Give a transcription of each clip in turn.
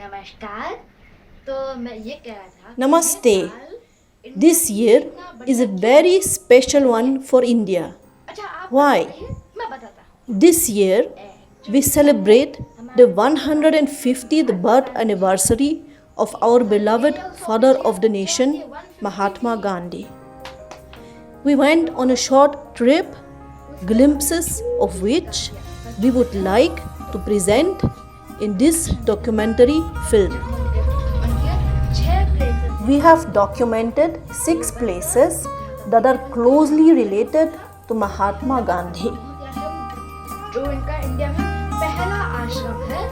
नमस्कार। तो मैं ये कह रहा था कि ये Namaste. साल इंडिया This के लिए year कितना is a बढ़िया क्यों है? very special one for India. अच्छा, आप Why? बताइए, मैं बताता हूँ। This year we एक्चुअली क्या है, celebrate the हमारे Mahatma 150th birth Gandhi anniversary of ji our का beloved days of father of the जन्म nation, के 150 Mahatma थी। Gandhi. We went on a short trip, glimpses of which we would like to present in this documentary film. उनके 6 places We have documented 6 places that are closely related to Mahatma Gandhi. जो इनका India में पहला आश्रम है,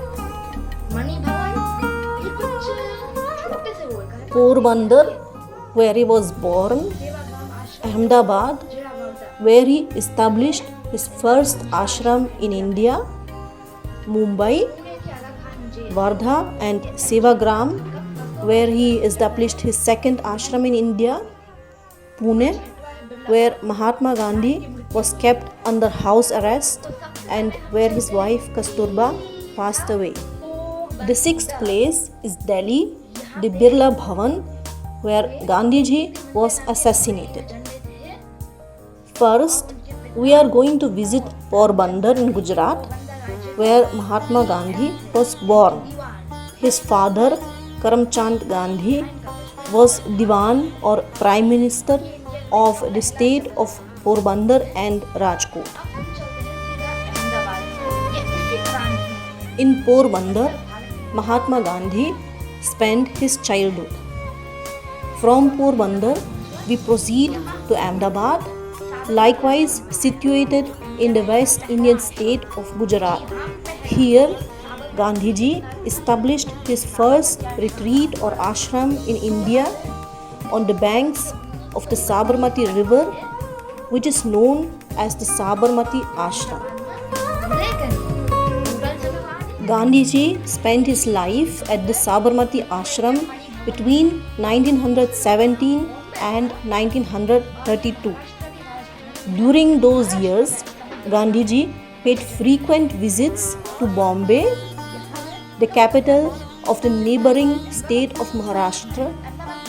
मणि भवन। ये कुछ छोटे से वो है, Porbandar, where he was born, Sevagram आश्रम, Ahmedabad, जीरा बावटा, where he established his first ashram in India, Mumbai, Pune के Aga Khan jail, Wardha and Sevagram, where he established his second ashram in India, Pune, where Mahatma Gandhi was kept under house arrest and where his wife Kasturba passed away. The sixth place is Delhi, the Birla Bhavan, where Gandhiji was assassinated. First, we are going to visit Porbandar in Gujarat, where Mahatma Gandhi was born. His father, Karamchand Gandhi, was Diwan or Prime Minister of the state of Porbandar and Rajkot. In Porbandar, Mahatma Gandhi spent his childhood. From Porbandar, we proceed to Ahmedabad, likewise situated in the West Indian state of Gujarat. Here, Gandhiji established his first retreat or ashram in India on the banks of the Sabarmati river, which is known as the Sabarmati Ashram. Gandhiji spent his life at the Sabarmati Ashram between 1917 and 1932. During those years, Gandhiji paid frequent visits to Bombay, the capital of the neighboring state of Maharashtra,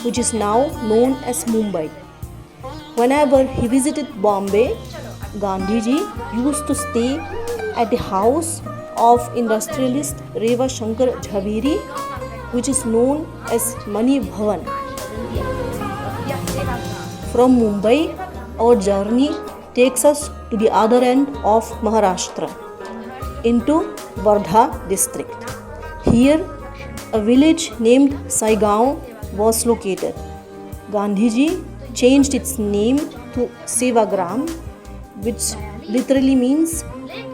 which is now known as Mumbai. Whenever he visited Bombay, Gandhiji used to stay at the house of industrialist Reva Shankar Jhaveri, which is known as Mani Bhavan. From Mumbai, our journey takes us to the other end of Maharashtra, into Wardha district. Here, a village named Saigaon was located. Gandhiji changed its name to Sevagram, which literally means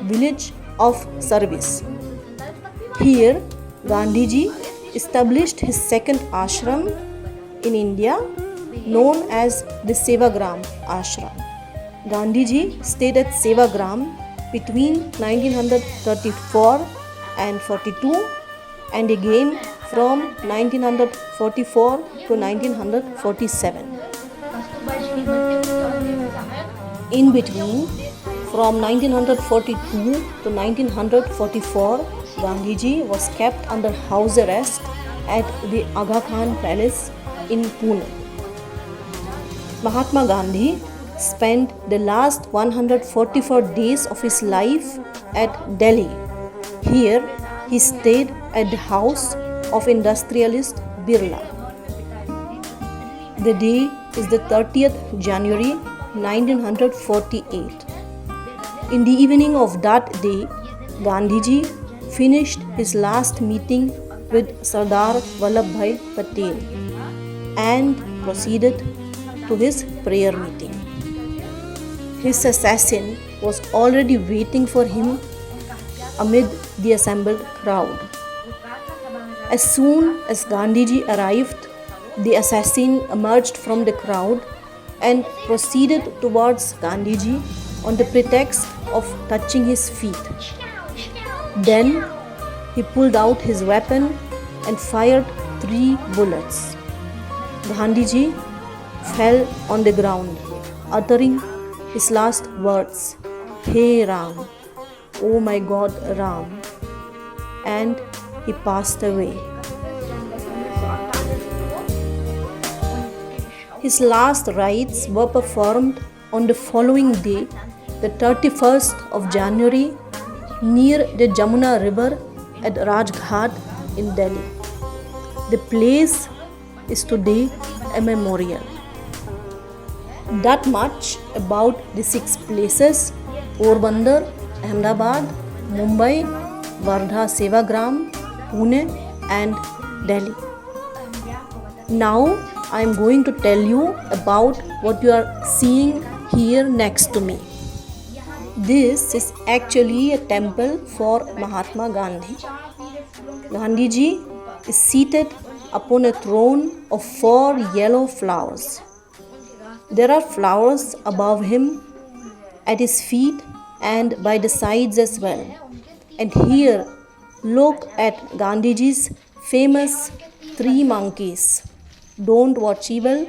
village of service. Here, Gandhiji established his second ashram in India, known as the Sevagram Ashram. Gandhiji stayed at Sevagram between 1934 and 42 and again from 1944 to 1947. In between, from 1942 to 1944, Gandhiji was kept under house arrest at the Aga Khan Palace in Pune. Mahatma Gandhi spent the last 144 days of his life at Delhi. Here, he stayed at the house of industrialist Birla. The day is the 30th January 1948. In the evening of that day, Gandhiji finished his last meeting with Sardar Vallabhbhai Patel and proceeded to his prayer meeting. His assassin was already waiting for him amid the assembled crowd. As soon as Gandhiji arrived, the assassin emerged from the crowd and proceeded towards Gandhiji on the pretext of touching his feet. Then he pulled out his weapon and fired 3 bullets. Gandhiji fell on the ground, uttering his last words, "Hey Ram, oh my God Ram," and he passed away. His last rites were performed on the following day, the 31st of January, near the Jamuna river at Rajghat in Delhi. The place is today a memorial. That much about the 6 places: Porbandar, Ahmedabad, Mumbai, Wardha Sevagram, Pune and Delhi. Now I am going to tell you about what you are seeing here next to me. This is actually a temple for Mahatma Gandhi. Gandhi ji is seated upon a throne of 4 yellow flowers. There are flowers above him, at his feet and by the sides as well. And here, look at Gandhiji's famous 3 monkeys. Don't watch evil,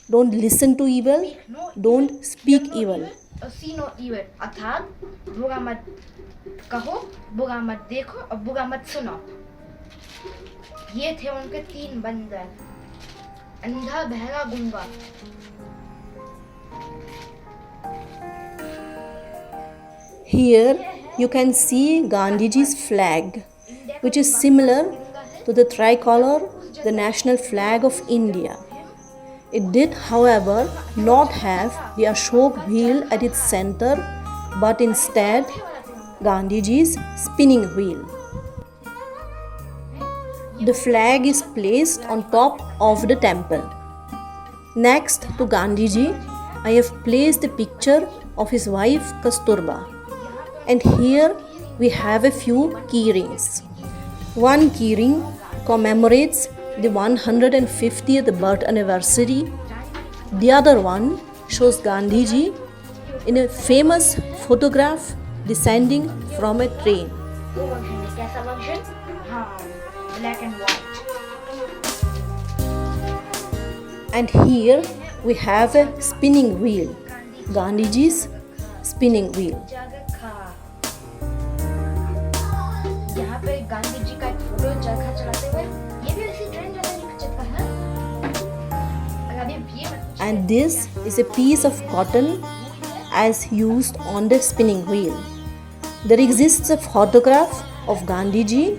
don't listen to evil, don't speak evil. See no evil अर्थात बुरा मत कहो, बुरा मत देखो और बुरा मत सुनो. ये थे उनके 3 बंदर, अंधा बहरा गूंगा. Here you can see Gandhiji's flag, which is similar to the tricolor, the national flag of India. It did, however, not have the Ashok wheel at its center, but instead Gandhiji's spinning wheel. The flag is placed on top of the temple. Next to Gandhiji, I have placed a picture of his wife Kasturba. And here we have a few key rings. One key ring commemorates the 150th birth anniversary. The other one shows Gandhiji in a famous photograph descending from a train. कैसा version? हाँ, black and white. And here we have a spinning wheel, Gandhiji's spinning wheel. यहाँ पे गांधी जी का एक photo चरखा चलाते हुए, ये भी उसी ट्रेन जैसा चलता है. और अभी ये And this is a piece of cotton as used on the spinning wheel. There exists a photograph of Gandhiji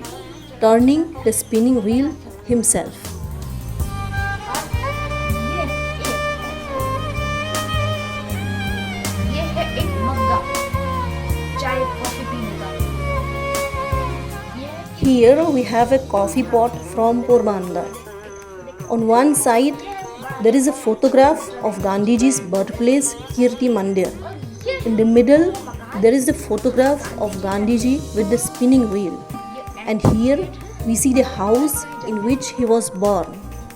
turning the spinning wheel himself. ये है एक मग्गा चाय कॉफी पीने का. Here we have a coffee pot from Porbandar. On one side, there is a photograph of Gandhiji's birthplace, Kirti Mandir. In the middle, there is a photograph of Gandhiji with the spinning wheel. And here we see the house in which he was born.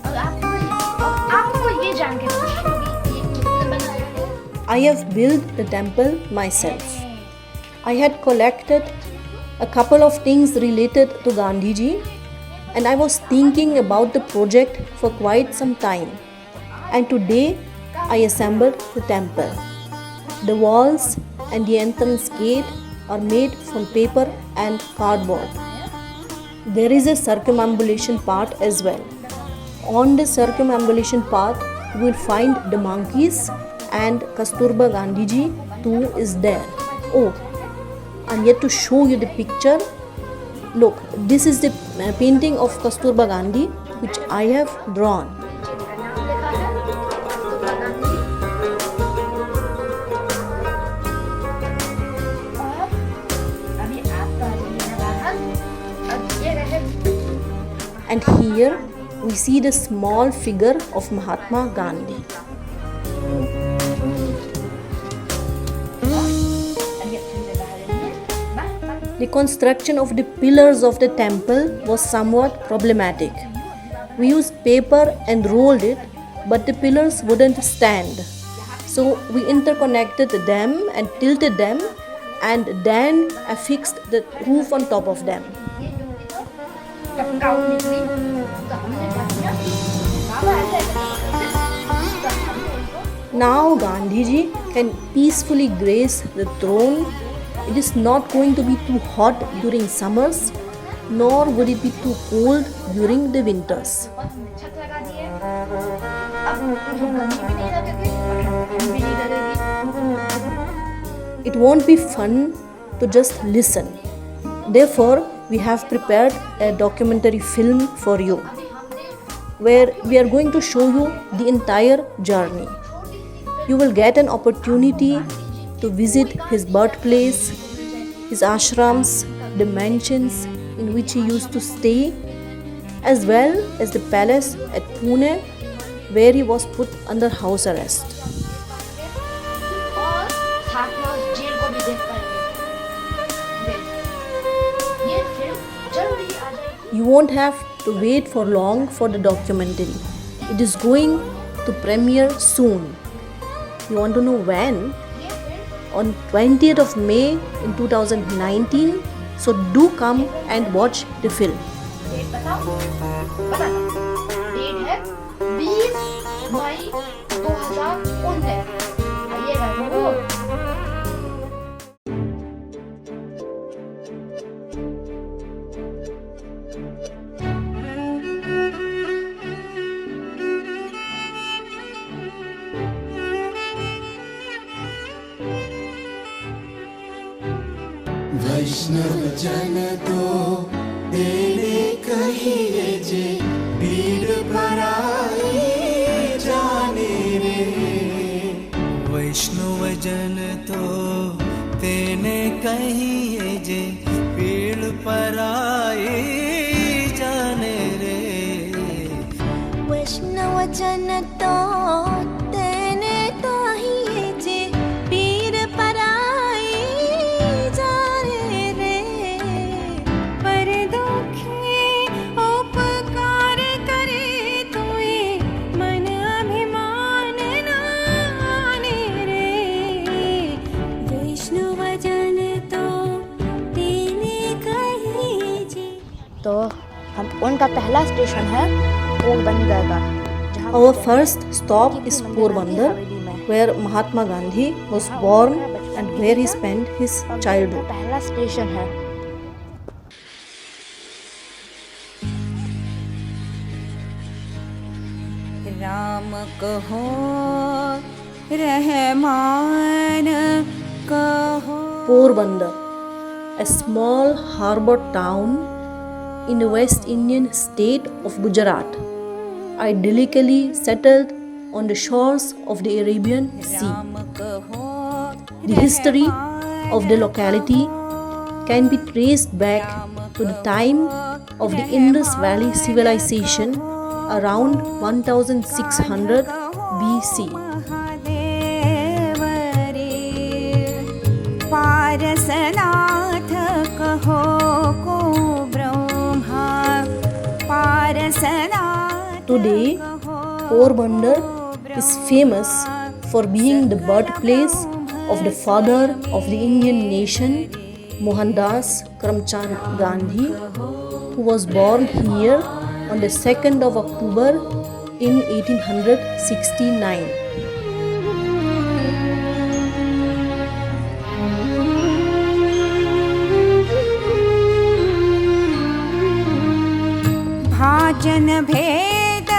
और आपको ये जान के खुशी होगी ये किसने बनाया है? I have built the temple myself. I had collected a couple of things related to Gandhiji and I was thinking about the project for quite some time. And today I assembled the temple. The walls and the entrance gate are made from paper and cardboard. There is a circumambulation part as well. On the circumambulation part, you will find the monkeys and Kasturba Gandhiji too is there. Oh, I'm yet to show you the picture. Look, this is the painting of Kasturba Gandhi which I have drawn. And here we see the small figure of Mahatma Gandhi. The construction of the pillars of the temple was somewhat problematic. We used paper and rolled it, but the pillars wouldn't stand. So we interconnected them and tilted them and then affixed the roof on top of them. Now Gandhiji can peacefully grace the throne. It is not going to be too hot during summers, nor would it be too cold during the winters. अब उनको गर्मी भी नहीं लगेगी और ठंड भी नहीं लगेगी। It won't be fun to just listen. Therefore, we have prepared a documentary film for you, अभी हमने where we are going to show you the entire journey. You will get an opportunity to visit his birthplace, his ashrams, the mansions in which he used to stay, as well as the palace at Pune, where he was put under house arrest. और साथ में उस jail को भी देख पाएंगे। ये film जल्दी आ जाएगी। You won't have to wait for long for the documentary. It is going to premiere soon. You want to know when? ये film On 20th of May in 2019. So do come and watch the film. Date बताओ, बताना। Date है 20 मई 2019। आइएगा जरूर। वैष्णव जन तो तेरे कहिए जे पीड़ पराई जाने रे। वैष्णव जन तो तेने कहिए जे पीड़ पराई जाने रे। वैष्णव जन तो तेने ताहिए जे पीर पराई जाने रे। पर दुखे उपकार करे तुए मन अभिमान नाने रे। वैष्णव जन तो तेने कहिए जे। तो हम उनका पहला स्टेशन है पोरबंदर का, जहाँ Our first stop is Porbandar, where Mahatma Gandhi was born and where he spent his childhood. पहला स्टेशन है। राम कहो रहमान कहो। Porbandar, a small harbour town in the West Indian state of Gujarat, idyllically settled on the shores of the Arabian Sea. The history of the locality can be traced back to the time of the Indus Valley civilization around 1600 BC. Parasnath कहो को Brahma Parasnath. Today, Porbandar is famous for being the birthplace of the father of the Indian nation, Mohandas Karamchand Gandhi, who was born here on the 2nd of October in 1869. भाजन भेद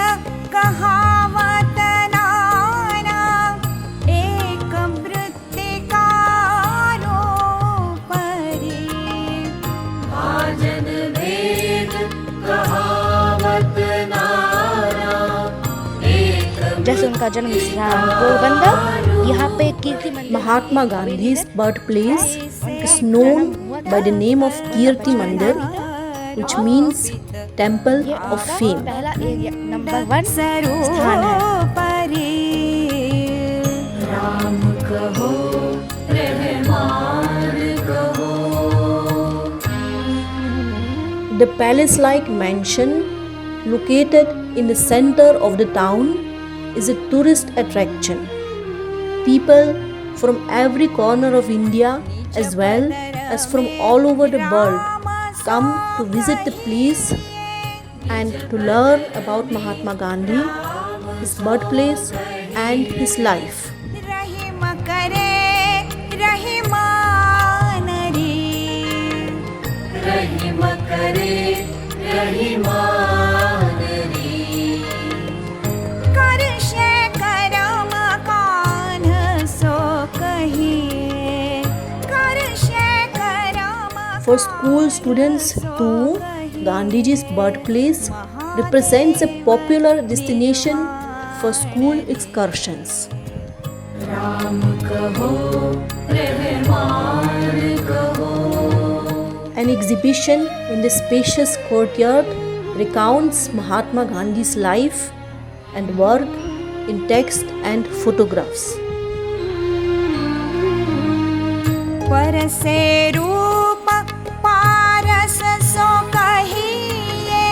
कहावत नाना एक वृत्तिकारो परी। भाजन भेद कहावत नाना एक। जैसे उनका जन्म स्थान पोरबंदर, यहाँ पे कीर्ति मंदिर। Mahatma Gandhi's birthplace is known by the name of Kirti Mandir, which means Temple of Fame. पहला एरिया नंबर 1 स्थान है। परी। राम कहो रहमान कहो। The palace-like mansion located in the center of the town is a tourist attraction. People from every corner of India as well as from all over the world come to visit the place and to learn about Mahatma Gandhi, his birthplace and his life. रहीम करे रहीमान रे। रहीम करे रहीमान रे। कर For school students too, Gandhiji's birthplace represents a popular destination for school excursions. An exhibition in the spacious courtyard recounts Mahatma Gandhi's life and work in text and photographs. परसे रूप पारस सो कहिए,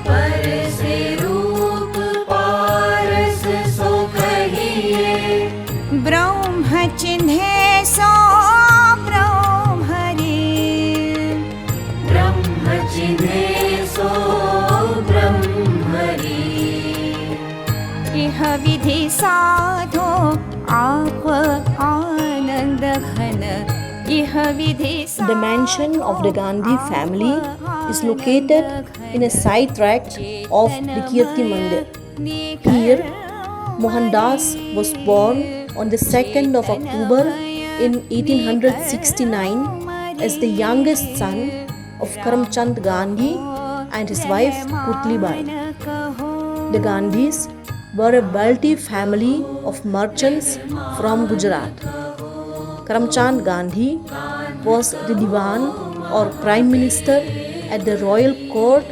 परसे रूप पारस सो कहिए, ब्रह्म चिन्हे सो ब्रह्मरि, ब्रह्म चिन्हे सो ब्रह्मरि, इह विधि साधो आप आनंद घन। The mansion of the Gandhi family is located in a side tract of the Kirti Mandir. Here, Mohandas was born on the 2nd of October in 1869 as the youngest son of Karamchand Gandhi and his wife Putli Bai. The Gandhis were a wealthy family of merchants from Gujarat. Karamchand Gandhi was the Diwan or Prime Minister at the royal court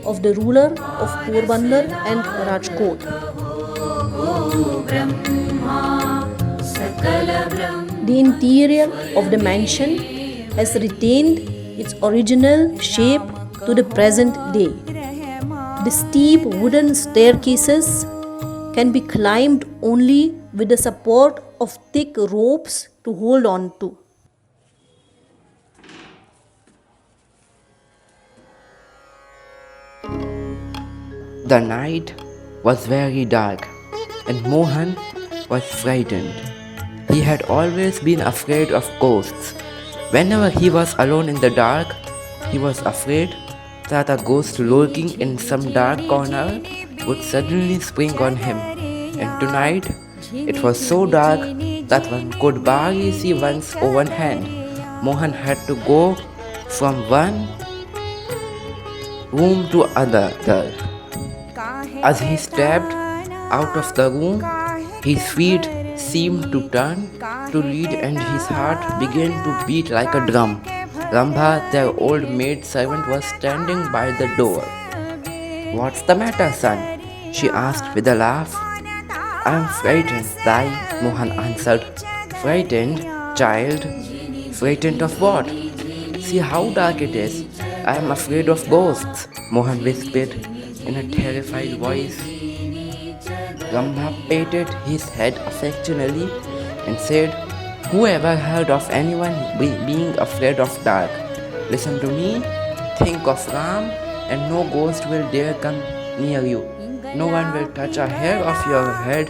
of the ruler of Porbandar and Rajkot. The interior of the mansion has retained its original shape to the present day. The steep wooden staircases can be climbed only with the support of thick ropes to hold on to. The night was very dark and Mohan was frightened. He had always been afraid of ghosts. Whenever he was alone in the dark, he was afraid that a ghost lurking in some dark corner would suddenly spring on him. And tonight, it was so dark that one could barely see one's own hand. Mohan had to go from one room to another. As he stepped out of the room, his feet seemed to turn to lead and his heart began to beat like a drum. Rambha, their old maid servant, was standing by the door. "What's the matter, son?" she asked with a laugh. "I'm frightened, Dai," Mohan answered. "Frightened, child? Frightened of what? See how dark it is. I am afraid of ghosts," Mohan whispered in a terrified voice. Rambha patted his head affectionately and said, "Who ever heard of anyone being afraid of dark? Listen to me. Think of Ram and no ghost will dare come near you. No one will touch a hair of your head.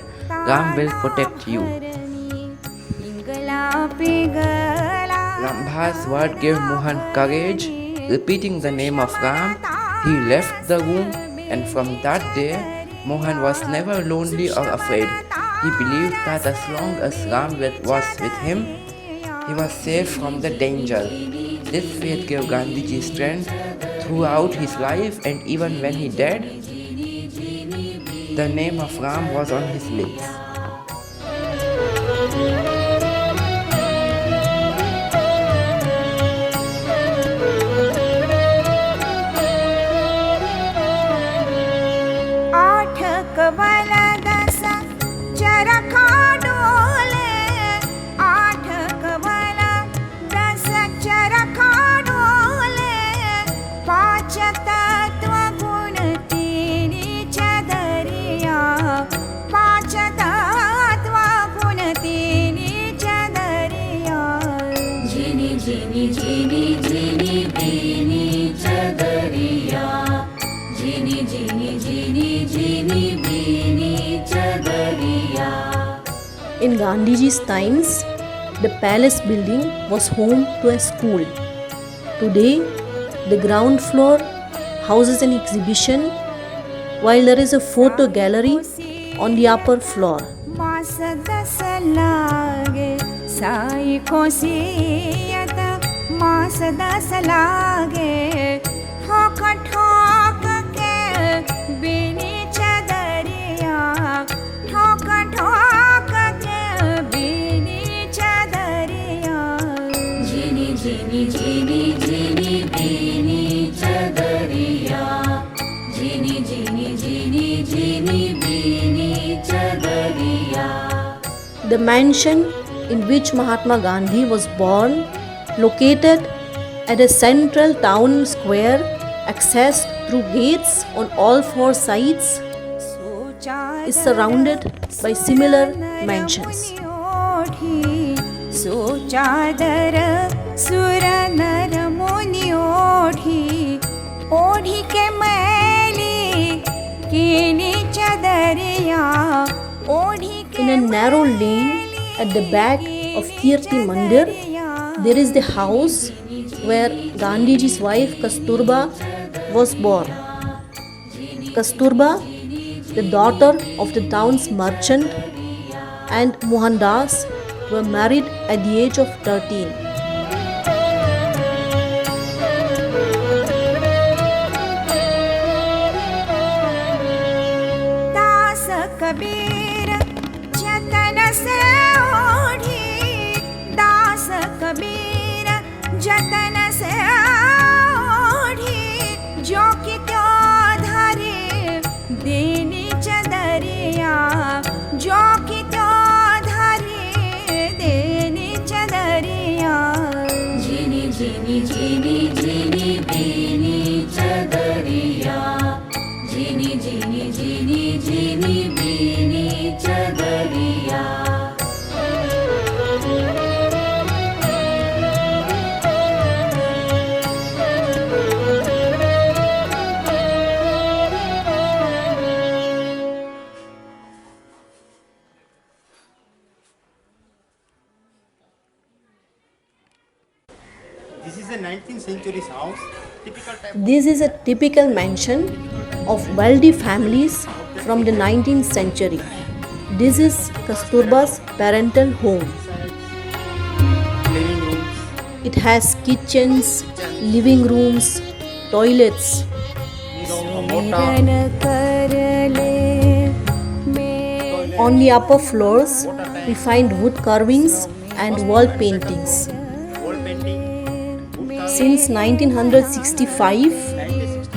Ram will protect you." Rambha's word gave Mohan courage. Repeating the name of Ram, he left the room, and from that day, Mohan was never lonely or afraid. He believed that as long as Ram was with him, he was safe from the danger. This faith gave Gandhiji strength throughout his life, and even when he died, the name of Ram was on his lips. In Gandhiji's times, the palace building was home to a school. Today, the ground floor houses an exhibition, while there is a photo gallery on the upper floor. मास 10 लागे ठोक ठोक के बिनी चदरिया ठोक ठोक के बिनी चदरिया झिनी झिनी झिनी झिनी बिनी चदरिया झिनी झिनी झिनी झिनी बिनी चदरिया. The mansion in which Mahatma Gandhi was born, located at a central town square, accessed through gates on all four sides, is surrounded by similar mansions. सो चादर सुर नर मुनि ओढ़ी ओढ़ी के मैली कीनी चदरिया ओढ़ी के In a narrow lane at the back of Kirti Mandir, there is the house where Gandhiji's wife Kasturba was born. Kasturba, the daughter of the town's merchant, and Mohandas were married at the age of 13. दास कबीर जतन से ओढ़ी दास कबीर जतन से ओढ़ी जो कि त्यों धरे देनी चदरिया जो कि त्यों धरे देनी चदरिया झिनी झिनी झिनी झिनी बीनी चदरिया झिनी झिनी झिनी झिनी बीनी चदरिया. This is a 19th century house, typical type. This is a typical mansion of wealthy families from the 19th century. This is Kasturba's parental home. Living rooms, It has kitchens, living rooms, toilets. a motor, On the upper floors, we find wood carvings and wall paintings. wall painting, Since 1965,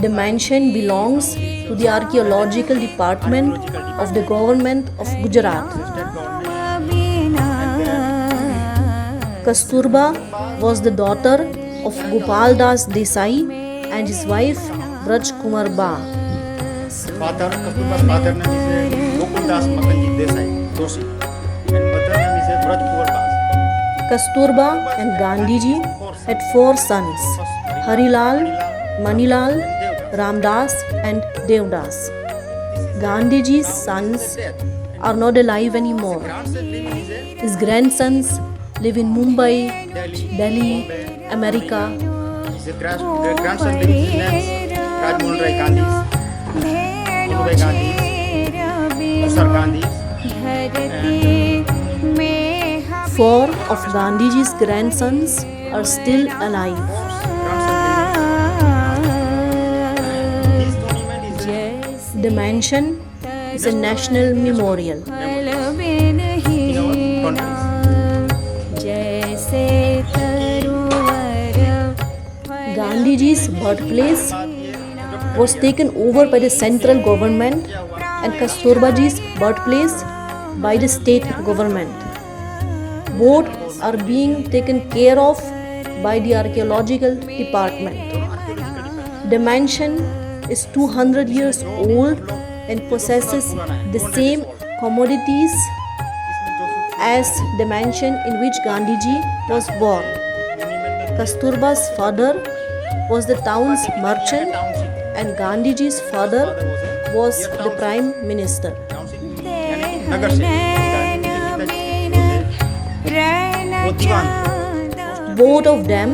the mansion belongs to the Archaeological Department of the Government of Gujarat. Kasturba was the daughter of Gopal Das Desai and his wife Braj Kumar Ba. father, Kasturba's father name is Gokul Das Makanji Desai, Doshi, and mother name is Braj Kumar Das. Kasturba and Gandhiji had 4 sons: Harilal, Manilal, Ramdas, and Devdas. Gandhiji's sons are not alive anymore. His grandsons live in Mumbai, Delhi, America. His grandson living in names Rajmohan Rai Gandhi, Gulbai Gandhi, Usar Gandhi, 4 of Gandhiji's grandsons are still alive. This monument is The mansion is a national memorial. in our countries. Gandhiji's birthplace was taken over by the central government and Kasturbaji's birthplace by the state government. Both are being taken care of by the archaeological department. The mansion is 200 years old and possesses the same commodities as the mansion in which Gandhiji was born. Kasturba's father was the town's merchant and Gandhiji's father was the prime minister. नगर से वो दीवान Both of them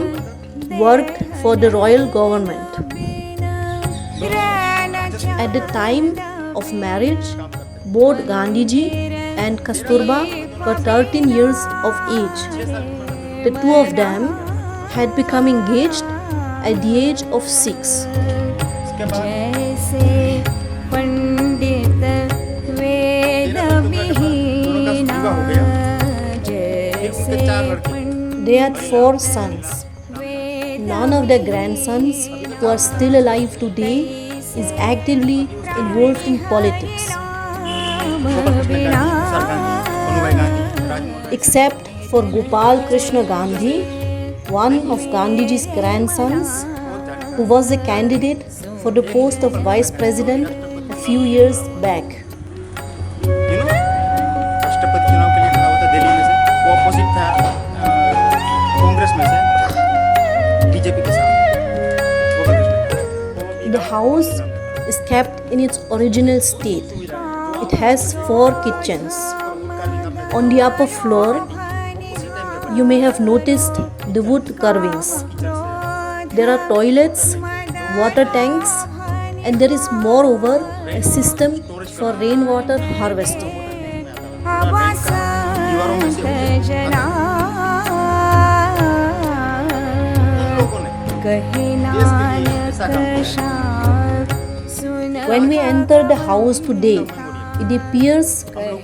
worked for the royal government. At the time of marriage, both Gandhiji and Kasturba were 13 years of age. The two of them had become engaged at the age of 6. इसके बाद जैसे पंडित वेद विहीना जैसे They had 4 sons. None of their grandsons who are still alive today is actively involved in politics, except for Gopal Krishna Gandhi, one of Gandhiji's grandsons, who was a candidate for the post of vice president a few years back. राष्ट्रपति चुनाव के लिए खड़ा हुआ था दिल्ली में से, वो अपोजिट था कांग्रेस में से बीजेपी के साथ। The house is kept in its original state. It has 4 kitchens. On the upper floor, you may have noticed the wood carvings. There are toilets, water tanks, and there is moreover a system for rainwater harvesting. जना कहे नानक शाह सुन When we enter the house today, it appears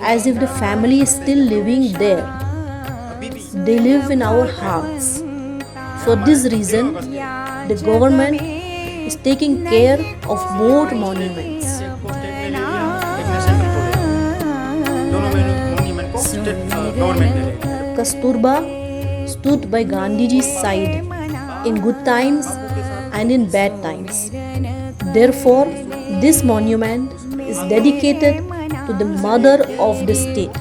as if the family is still living there. They live in our hearts. For this reason, the government is taking care of both monuments. Kasturba stood by Gandhiji's side in good times and in bad times. Therefore, this monument is dedicated to the mother of the state.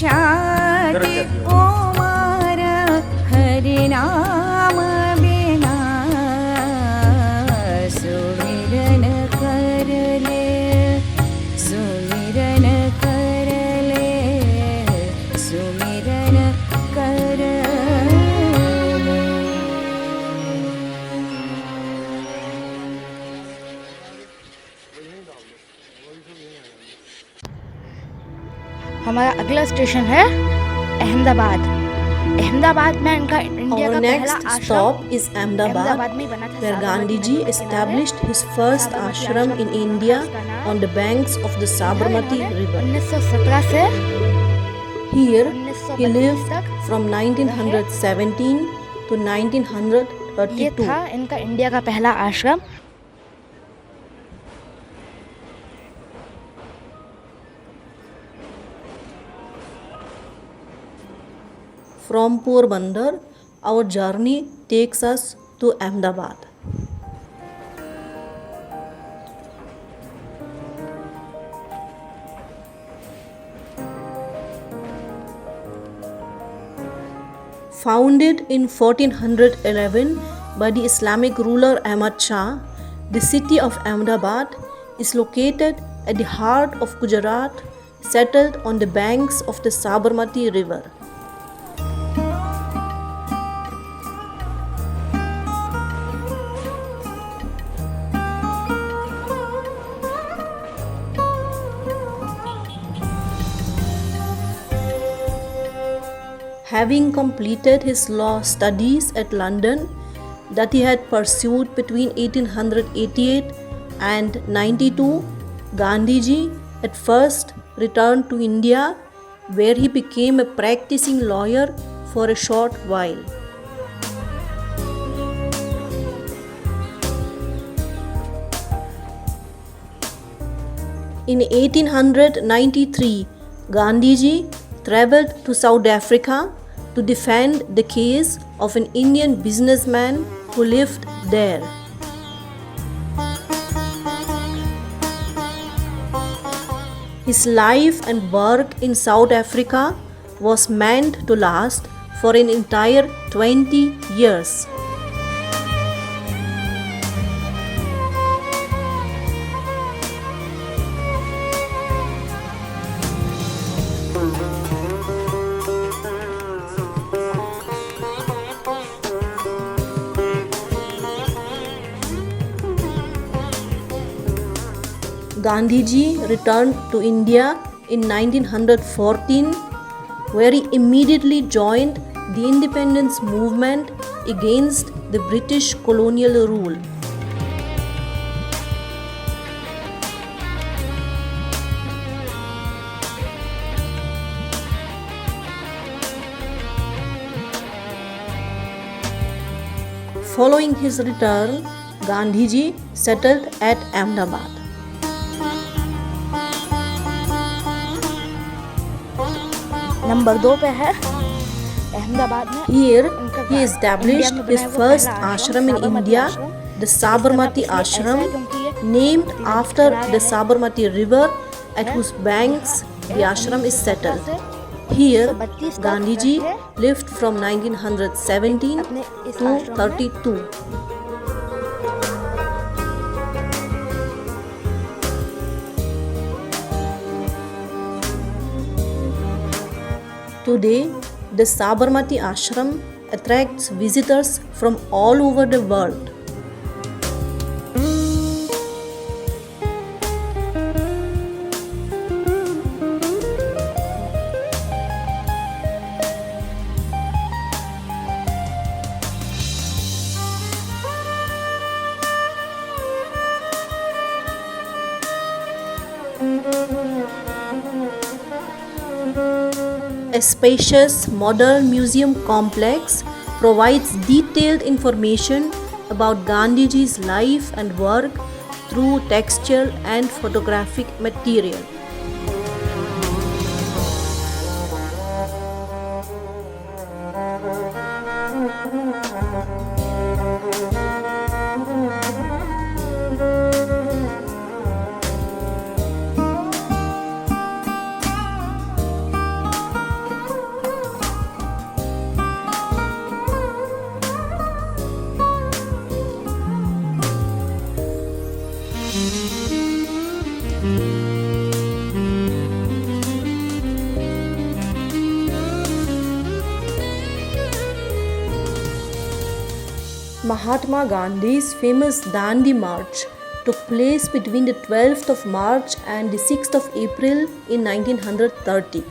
जाति OMR Hari नाम बिना सुमिरन कर ले सुमिरन कर ले सुमिरन कर ले हमारा अगला स्टेशन है अहमदाबाद। अहमदाबाद में इनका इंडिया Our का next पहला आश्रम stop is Ahmedabad, अहमदाबाद में ही बना था। where साबरमती Gandhiji नदी के established किनारे। his first Sabarmati ashram in आश्रम India उसका नाम on the banks of the Sabarmati इन्होंने river. 1917 से Here, he 1932 lived तक from 1917 to ये 1932. था इनका इंडिया का पहला आश्रम। From Porbandar, our journey takes us to Ahmedabad. Founded in 1411 by the Islamic ruler Ahmad Shah, the city of Ahmedabad is located at the heart of Gujarat, settled on the banks of the Sabarmati river. Having completed his law studies at London that he had pursued between 1888 and 92, Gandhiji at first returned to India, where he became a practicing lawyer for a short while. In 1893, Gandhiji travelled to South Africa to defend the case of an Indian businessman who lived there. His life and work in South Africa was meant to last for an entire 20 years. Gandhiji returned to India in 1914, where he immediately joined the independence movement against the British colonial rule. Following his return, Gandhiji settled at Ahmedabad. Number 2 पे है अहमदाबाद में Here, he established his first ashram in India, the Sabarmati Ashram, named after the Sabarmati river at whose banks the ashram is settled. Here, Gandhiji lived from 1917 to 32. Today, the Sabarmati Ashram attracts visitors from all over the world. A spacious modern museum complex provides detailed information about Gandhiji's life and work through textual and photographic material. Mahatma Gandhi's famous Dandi March took place between the 12th of March and the 6th of April in 1930.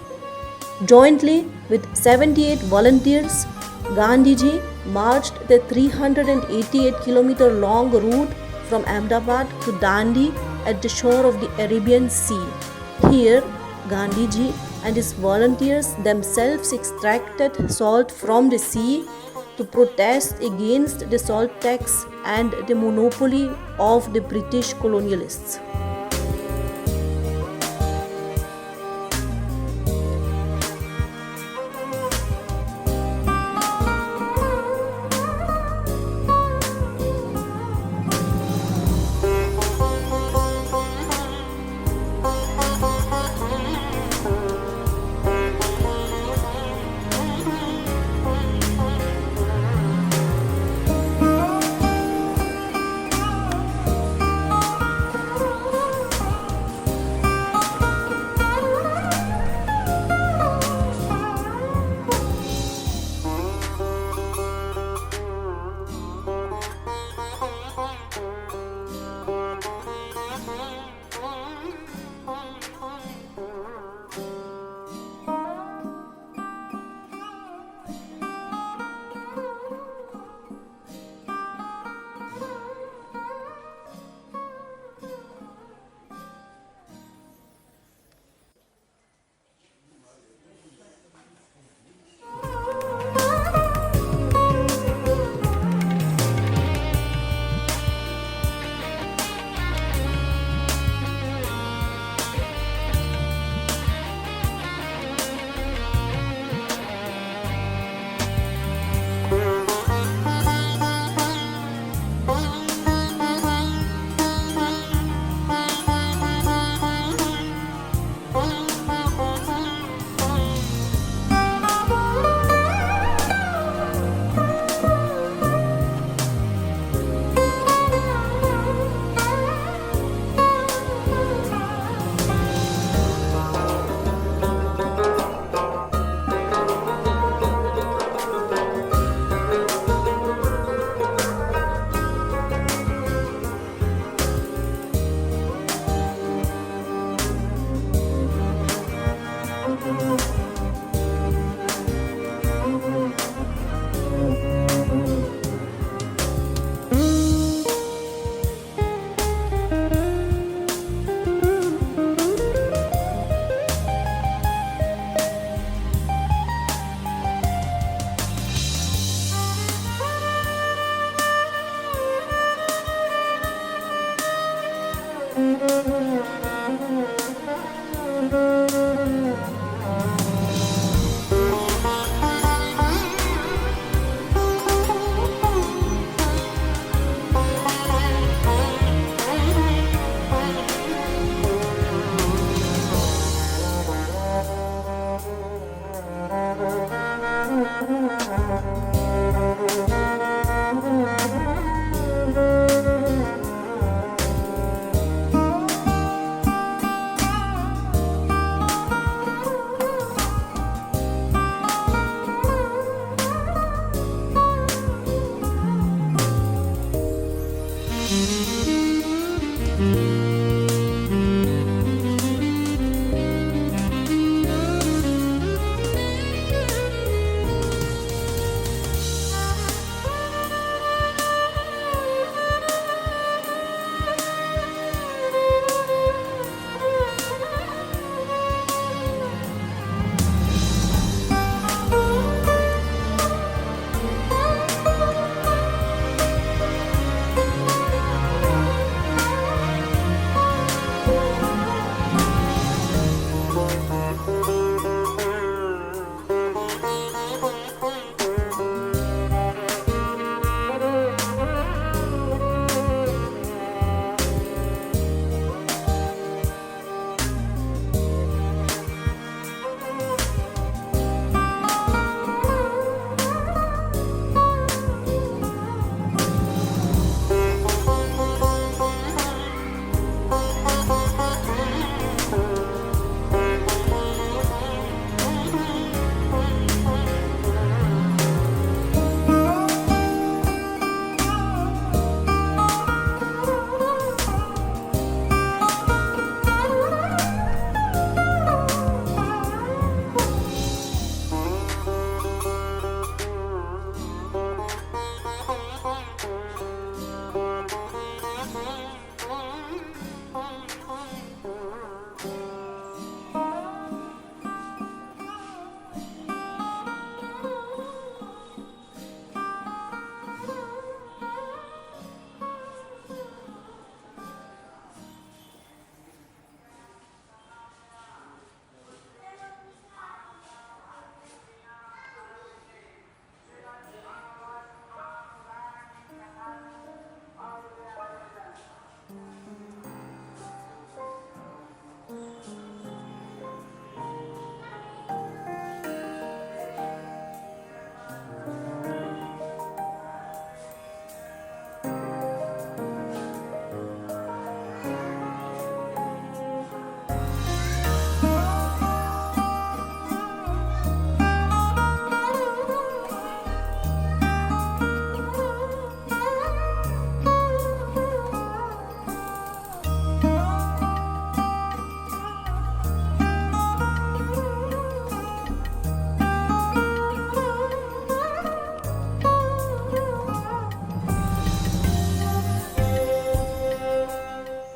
Jointly with 78 volunteers, Gandhiji marched the 388-kilometer long route from Ahmedabad to Dandi at the shore of the Arabian Sea. Here, Gandhiji and his volunteers themselves extracted salt from the sea to protest against the salt tax and the monopoly of the British colonialists.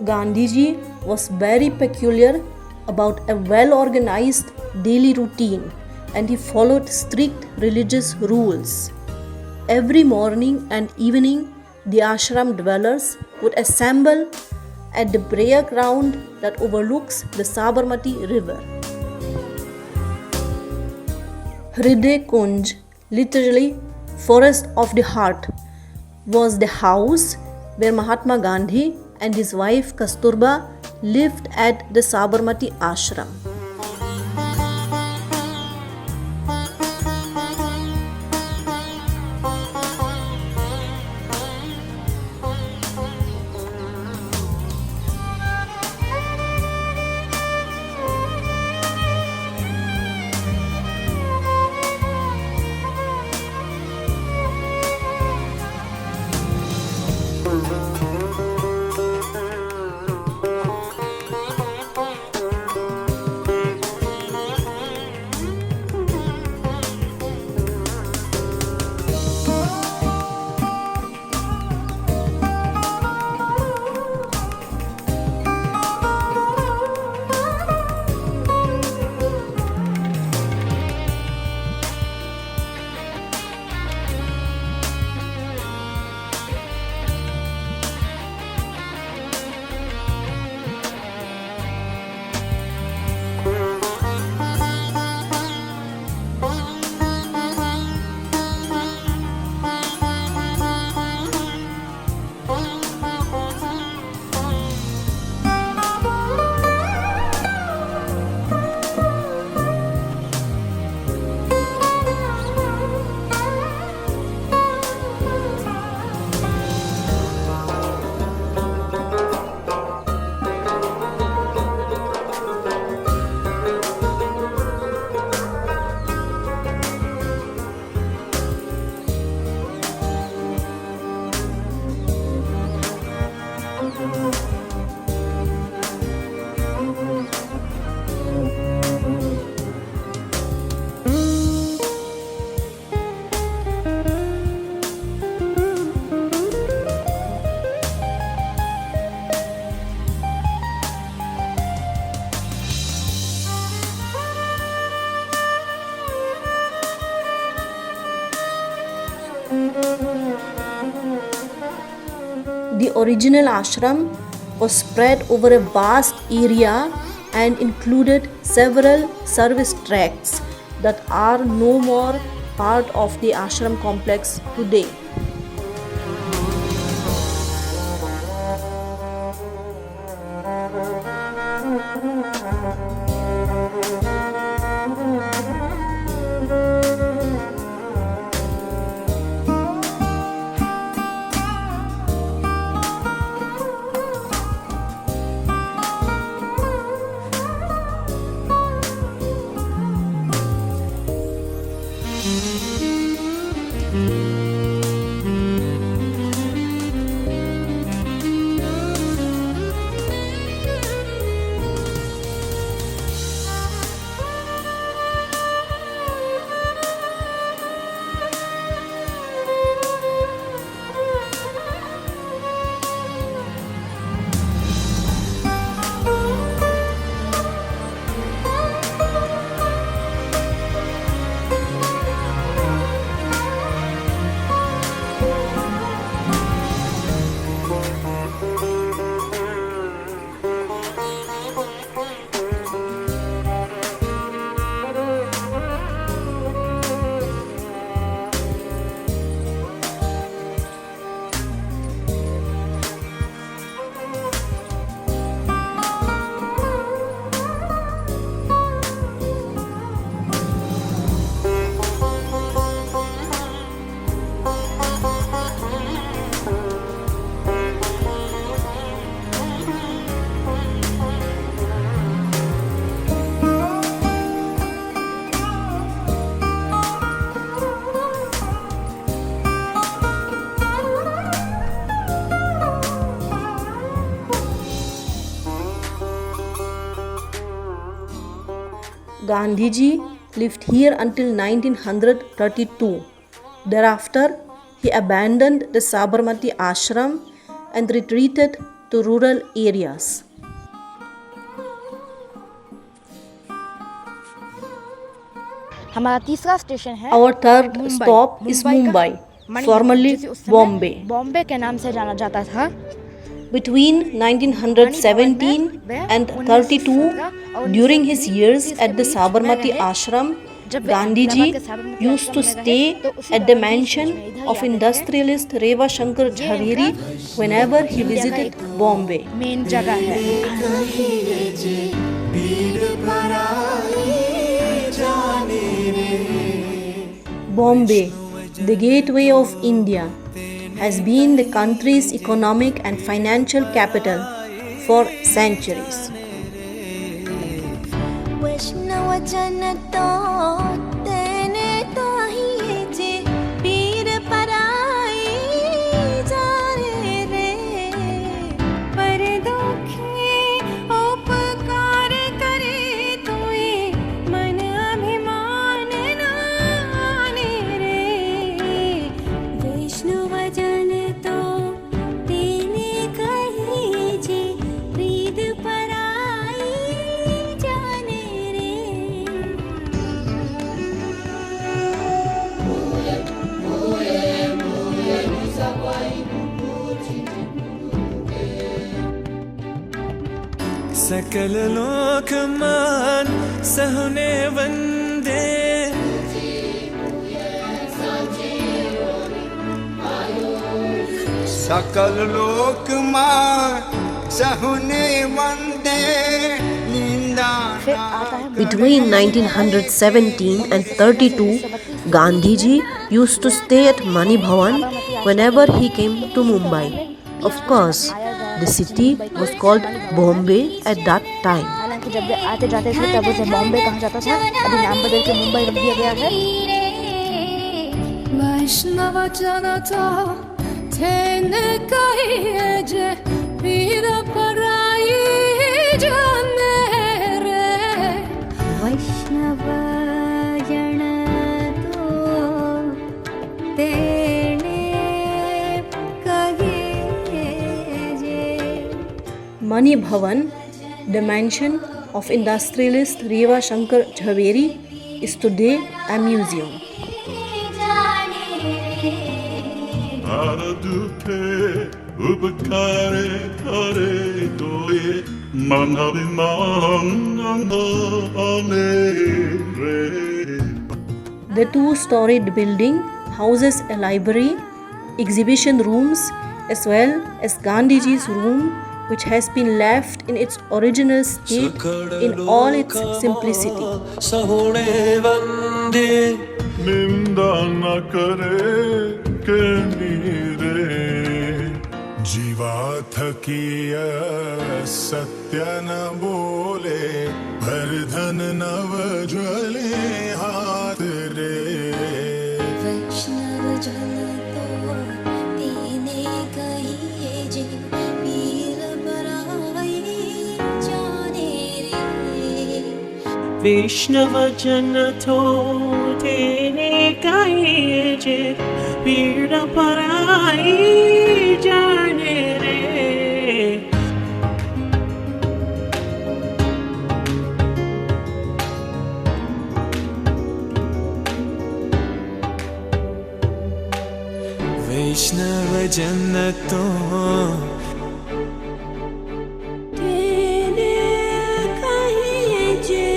Gandhiji was very peculiar about a well-organized daily routine, and he followed strict religious rules. Every morning and evening, the ashram dwellers would assemble at the prayer ground that overlooks the Sabarmati river. Hriday Kunj, literally forest of the heart, was the house where Mahatma Gandhi and his wife Kasturba lived at the Sabarmati ashram. The original ashram was spread over a vast area and included several service tracts that are no more part of the ashram complex today. Gandhiji lived here until 1932. Thereafter, he abandoned the Sabarmati ashram and retreated to rural areas. हमारा तीसरा station है Our third Mumbai. stop is Mumbai का Mumbai, Manipur, formerly जिसे उस समय Bombay. Bombay के नाम से जाना जाता था। Between 1917 and 32, during his years at the Sabarmati ashram, Gandhiji used to stay at the mansion of industrialist Reva Shankar Jhaveri whenever he visited Bombay. Main जगह है। Bombay, the gateway of India, has been the country's economic and financial capital for centuries. वैष्णव जन तो तेने ताहिए जे पीर पराई जाने रे पर दुखे उपकार करे तुए मन अभिमान नाने रे वैष्णव जन तो तेने कहिए जे पीर पराई जाने रे सकल लोक मान सहुने वंदे सकल लोक मान सहुने वंदे निंदा फिर आता है Between 1917 and 32, Gandhiji used to stay at Mani Bhavan whenever he came to Mumbai. Of course, the city was called Bombay at that time. हालांकि जब वे आते जाते थे तब उसे बॉम्बे कहा जाता था, अभी नाम बदल के मुंबई रख दिया गया है। वैष्णव जन तो तेने कहिए जे पीर पराई जाने रे वैष्णव जन तो तेने कहिए जे Mani Bhavan, the mansion of industrialist Reva Shankar Jhaveri, is today a museum. Aradupe upakare kare doye manhaviman re. The two-storied building houses a library, exhibition rooms, as well as Gandhiji's room, which has been left in its original state in all its simplicity. सहुने वंदे निंदा न करे के नीरे जीवा थकिय सत्य न बोले भर धन नव ज्वले हाथ रे वैष्णव जन तो तेने कहिए जे पीर पराई जाने रे वैष्णव जन तो तेने कहिए जे पीड़ पराई जाने रे वैष्णव जन तो तेने कहिए जे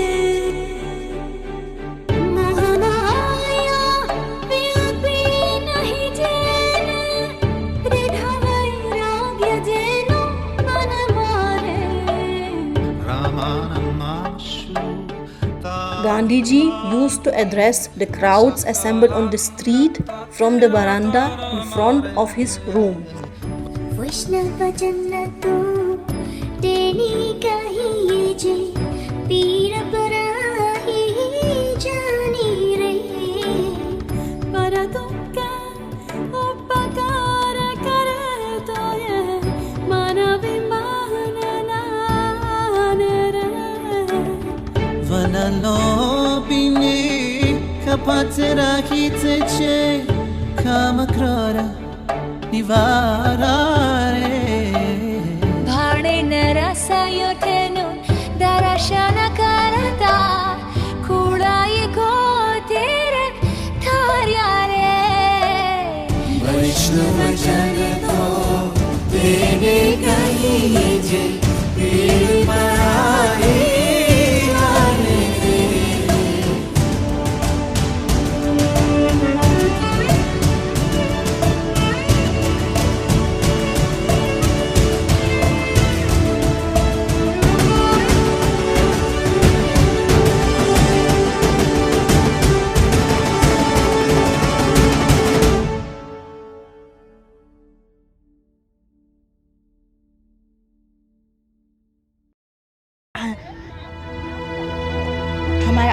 महामाया व्यापी नहीं जेने दृढ़ वैराग्य जेनो मन मारे Gandhiji used to address the crowds assembled on the street from the veranda in front of his room. वैष्णव जन तो तेने कहिए जे पीर पराई जाने रे पर तुका उपकार करे तो ये मन विमान नाने रे Vanalobini kapatera hitse kamakrara nivarare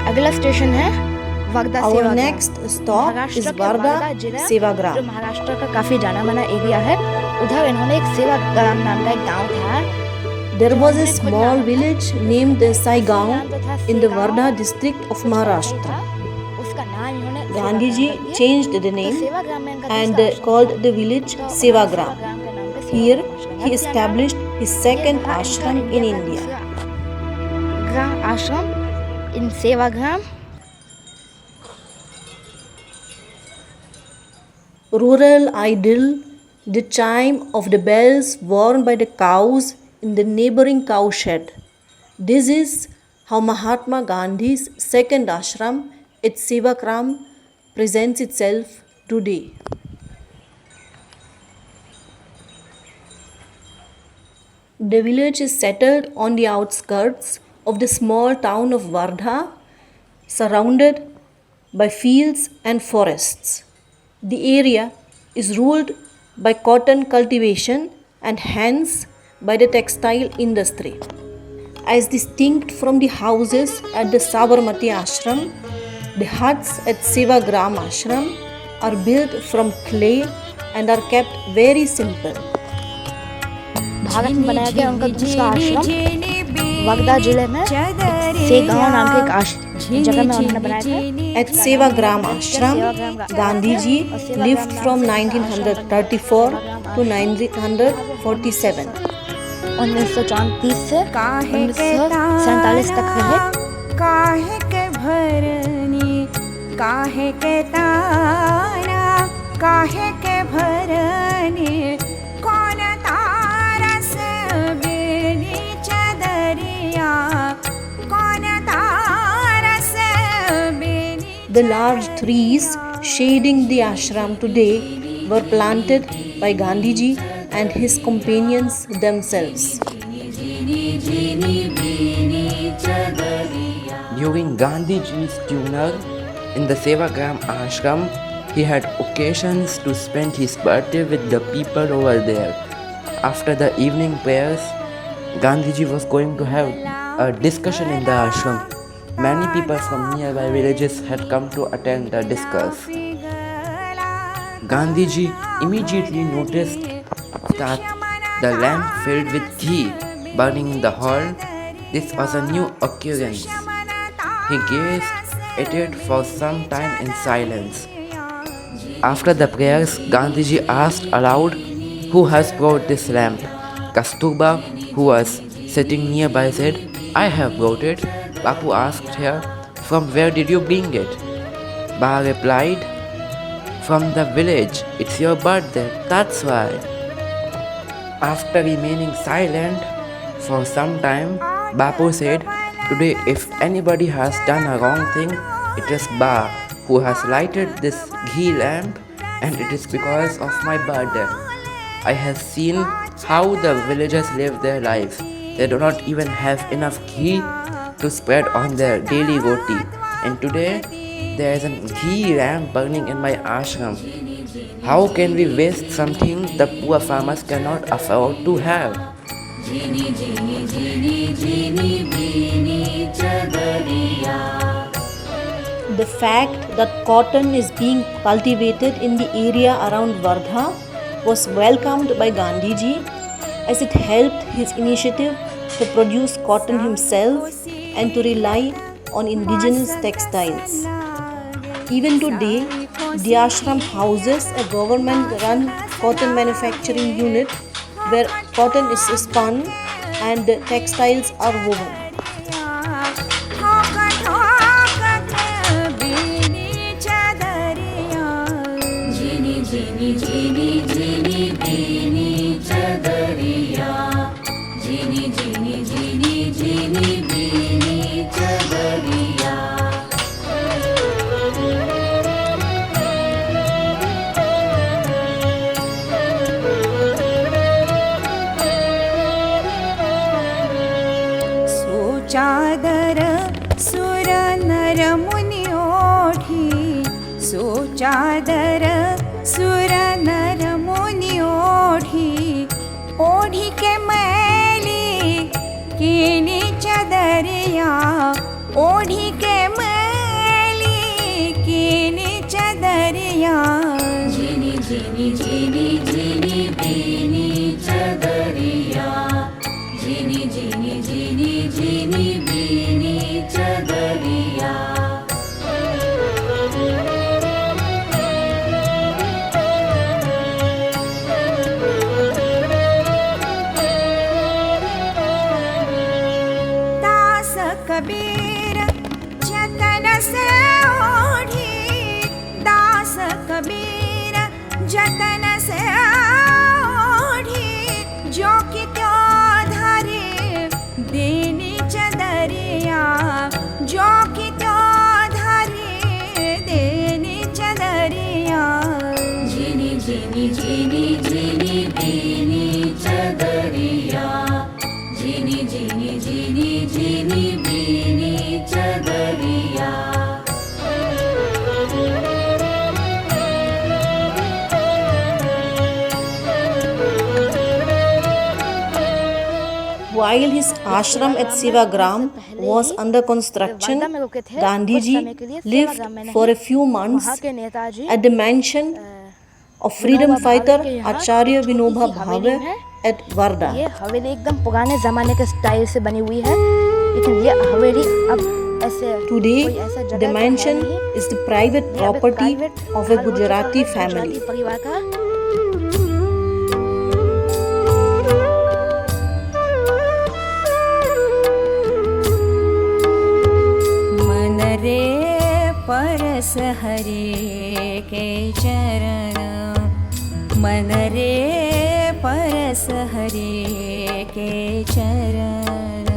अगला स्टेशन है Vagda Our Sevagram. next stop Maharashtra is के Varda वागदा जिला, जो Sevagram. महाराष्ट्र का काफी जाना माना एरिया है। उधर इन्होंने एक सेवाग्राम नाम का एक गांव था। There was a small village named Saigaon in the Varda district of Maharashtra. उसका नाम इन्होंने Gandhi ji सेवाग्राम रख दिया। changed the तो name सेवाग्राम में इनका and दूसरा आश्रम called था। the village तो Sevagram. सेवाग्राम के नाम पे Here सेवाग्राम he आश्रम रख दिया। established his ये second था इनका ashram in इंडिया का India. दूसरा ग्राम आश्रम इन Sevagram. Rural idyll, the chime of the bells worn by the cows in the neighboring cowshed. This is how Mahatma Gandhi's second ashram at Sevagram presents itself today. The village is settled on the outskirts of the small town of Wardha, surrounded by fields and forests. The area is ruled by cotton cultivation and hence by the textile industry. As distinct from the houses at the Sabarmati Ashram, the huts at Sevagram Ashram are built from clay and are kept very simple. Bharat में बनाया गया उनका दूसरा आश्रम वागदा जिले में सेगांव नाम के एक जगह में उन्होंने बनाया था। At Sevagram Ashram, Gandhi ji lived from 1934 to 1947. 1934 से 1947 तक रहे। काहे के भरनी काहे के तारा काहे के भरनी कौन तारा से बेनी चदरिया कौन तारा से Beni The large trees shading the ashram today were planted by Gandhi ji and his companions themselves. During Gandhiji's tenure in the Sevagram ashram, he had occasions to spend his birthday with the people over there. After the evening prayers, Gandhiji was going to have a discussion in the ashram. Many people from nearby villages had come to attend the discourse. Gandhiji immediately noticed that the lamp filled with ghee burning in the hall. This was a new occurrence. He gazed at it for some time in silence. After the prayers, Gandhiji asked aloud, "Who has brought this lamp?" Kasturba, who was sitting nearby, said, "I have brought it." Bapu asked her, "From where did you bring it?" Ba replied, "From the village. It's your birthday, that's why." After remaining silent for some time, Bapu said, "Today if anybody has done a wrong thing, it is Ba who has lighted this ghee lamp, and it is because of my birthday. I have seen how the villagers live their lives. They do not even have enough ghee to spread on their daily roti. And today, there is a ghee lamp burning in my ashram. How can we waste something the poor farmers cannot afford to have?" The fact that cotton is being cultivated in the area around Wardha was welcomed by Gandhi ji as it helped his initiative to produce cotton himself and to rely on indigenous textiles. Even today, the ashram houses a government-run cotton manufacturing unit where cotton is spun and textiles are woven. चादर सुर नर मुनि ओढ़ी सो चादर सुर नर मुनि ओढ़ी ओढ़ी के मैली कीनी चदरिया ओढ़ी के मैली चदरिया झिनी झिनी झिनी झिनी बीनी चदरिया झिनी झिनी झिनी झिनी बीनी चदरिया दास कबीर जतन से ओढ़ी दास कबीर जतन से ओढ़ी जो कि त्यों धरे देनी चदरिया जो कि त्यों धरे देनी चदरिया झिनी झिनी झिनी झिनी बीनी चदरिया झिनी झिनी झिनी झिनी बीनी चदरिया While his ashram at Sevagram was under construction, Gandhiji lived for a few months at the mansion of freedom fighter Acharya Vinoba Bhave at Varda. ये हवेली एकदम पुराने जमाने के स्टाइल से बनी हुई है, लेकिन ये हवेली अब ऐसे Today, कोई ऐसा जगह the तो है mansion नहीं। is the private ये अब एक property private of a घर हो चुका Gujarati है, family. गुजराती परिवार का। मन रे परस हरे के चरण मन रे परस हरे के चरण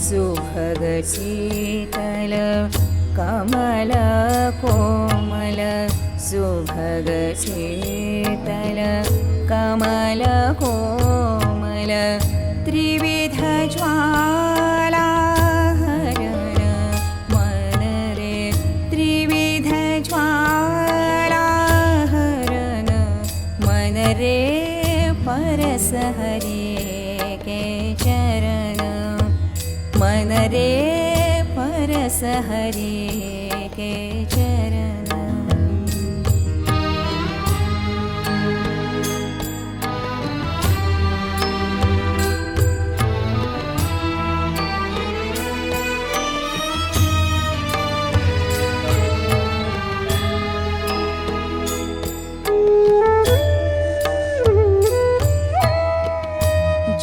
सुभग शीतल कमल कोमल सुभग शीतल कमल कोमल त्रिविध ज्वाला हरण मन रे त्रिविध ज्वाला हरण मन रे परस हरे के चरण मन रे परस हरे के चरण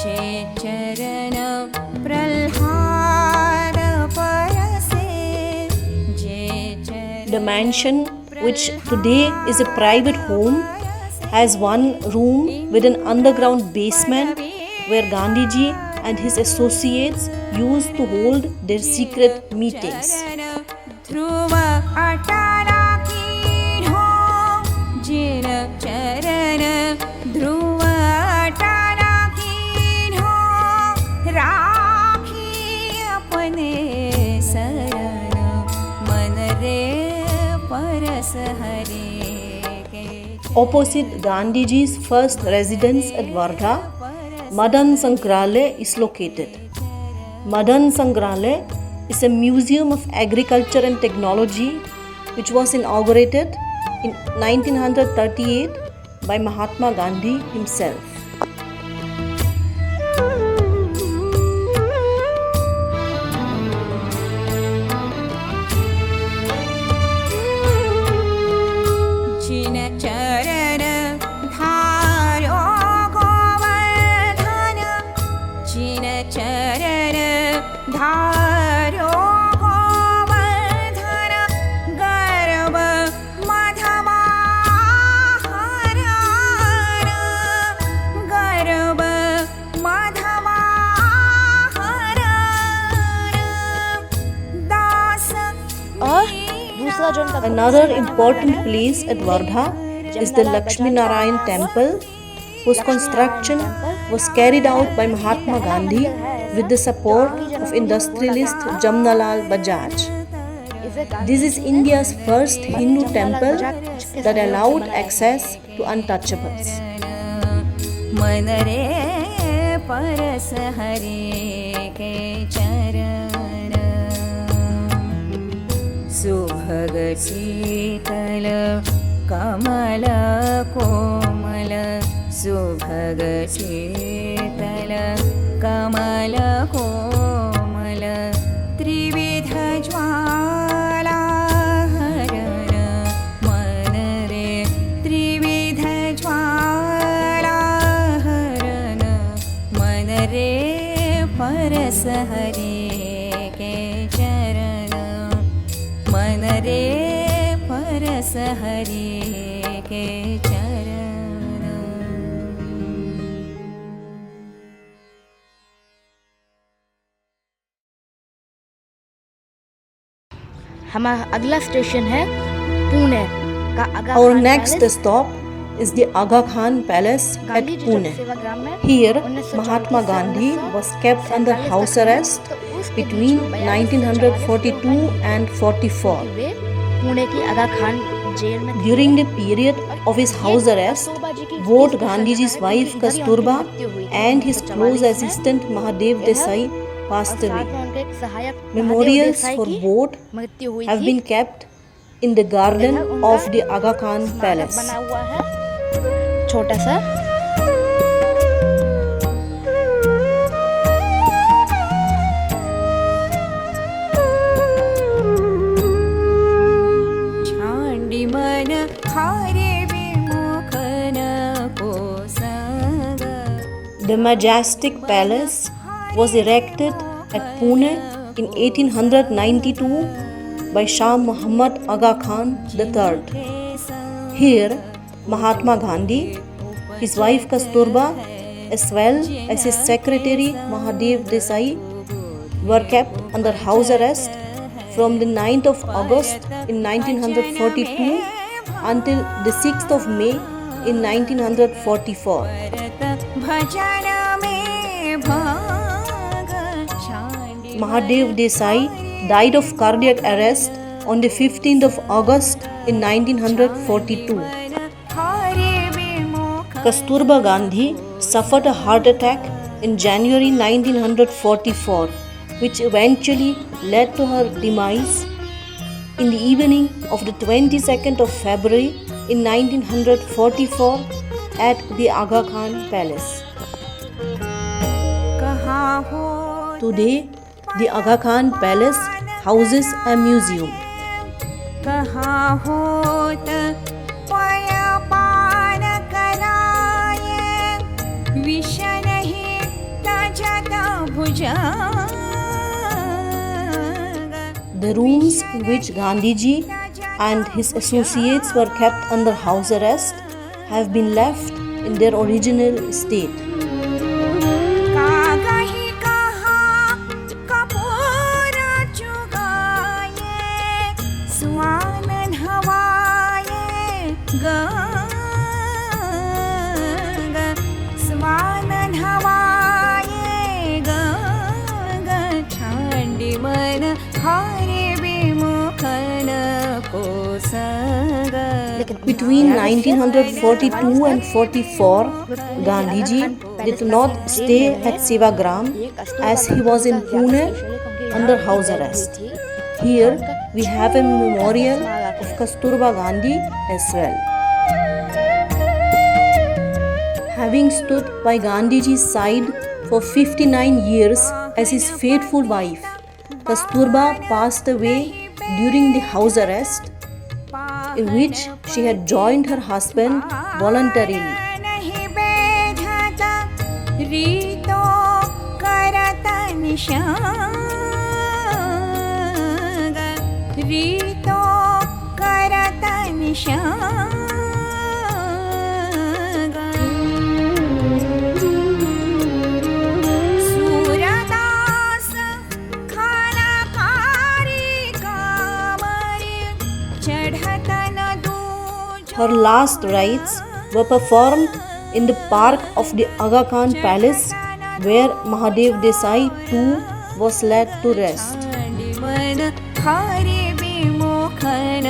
जे चरण प्रह्लाद परसे जे चरण The mansion, which today is a private home, has one room with an underground basement where Gandhiji and his associates used to hold their secret meetings. ध्रुव अटारा कीढ़ो जिन चरण ध्रुव अटारा कीढ़ो राखी अपने शरण मन रे परस हरे के Opposite Gandhiji's first residence at Wardha, Madan Sangralaya is located. Madan Sangralaya is a museum of agriculture and technology which was inaugurated in 1938 by Mahatma Gandhi himself. जिन चरण धारो गोवर्धन जिन चरण धारो गोवर्धन गर्व मधवा हरण गर्व मधवा हरण दास और दूसरा जो उनका Another important place at Wardha is the Lakshmi Narayan temple, whose construction was carried out by Mahatma Gandhi with the support of industrialist Jamnalal Bajaj. This is India's first Hindu temple that allowed access to untouchables. मन रे परस हरे के चरण सुभग शीतल कमल कोमल सुभग शीतल कमल कोमल त्रिविध ज्वाला हरण मन रे त्रिविध ज्वाला हरण मन रे परस हरे के चरण मन रे परस हरे के चरण। हमारा अगला स्टेशन है पुणे का Aga Our Khan next palace. stop is the Aga Khan Palace at Gandhi ji Pune. जब सेवाग्राम में Here, 1934 Mahatma से Gandhi 1947 was kept under तक house रहे, arrest तो उसके between बीच में 42 1942 and 44. वे पुणे की आगा खान जेल में थे। During the period of his house arrest, Kasturba जी की both इस Gandhiji's प्रसन्न wife है, क्योंकि Kasturba इधर ही उनकी मृत्यु हुई थी and his 1944 close में। assistant Mahadev Desai और passed साथ away. में उनके एक सहायक महादेव Memorials देसाई for की both मृत्यु हुई have थी। been kept in the garden इधर उनका of the Aga Khan स्मारक Palace. बना हुआ है छोटा सा। छांडी मन हारे विमुख नको संग। The majestic palace was erected at Pune in 1892 by Shah Muhammad Aga Khan III. Here, Mahatma Gandhi, his wife Kasturba, as well as his secretary Mahadev Desai, were kept under house arrest from the 9th of August in 1942 until the 6th of May in 1944. भजन में भाग छांडी Mahadev Desai died of cardiac arrest on the 15th of August in 1942. हारे विमुख Kasturba Gandhi suffered a heart attack in January 1944, which eventually led to her demise in the evening of the 22nd of February in 1944 at the Aga Khan Palace. कहाँ हो Today, the Aga Khan Palace houses a museum. कहाँ होत पय पान कराये विष नहीं तजत भुजंग। The rooms in which Gandhiji and his associates were kept under house arrest have been left in their original state. कागहि कहाँ कपूर चुगाये स्वानन हवाये गंग स्वानन हवाये गंग छांडी मन हारे विमुखन को संग। Between 1942 and 44, Gandhiji did not stay at Sevagram as he was in Pune under house arrest. Here we have a memorial of Kasturba Gandhi as well. Having stood by Gandhiji's side for 59 years as his faithful wife, Kasturba passed away during the house arrest, in which she had joined her husband voluntarily. नहीं बेधत रीतो करत निशांग रीतो करत निशांग। सूरदास खानाकारी कामरी चढ़त न Dooj. Her last rites were performed in the park of the Aga Khan Palace, where Mahadev Desai too was laid to rest. छांडी मन हारे विमुखन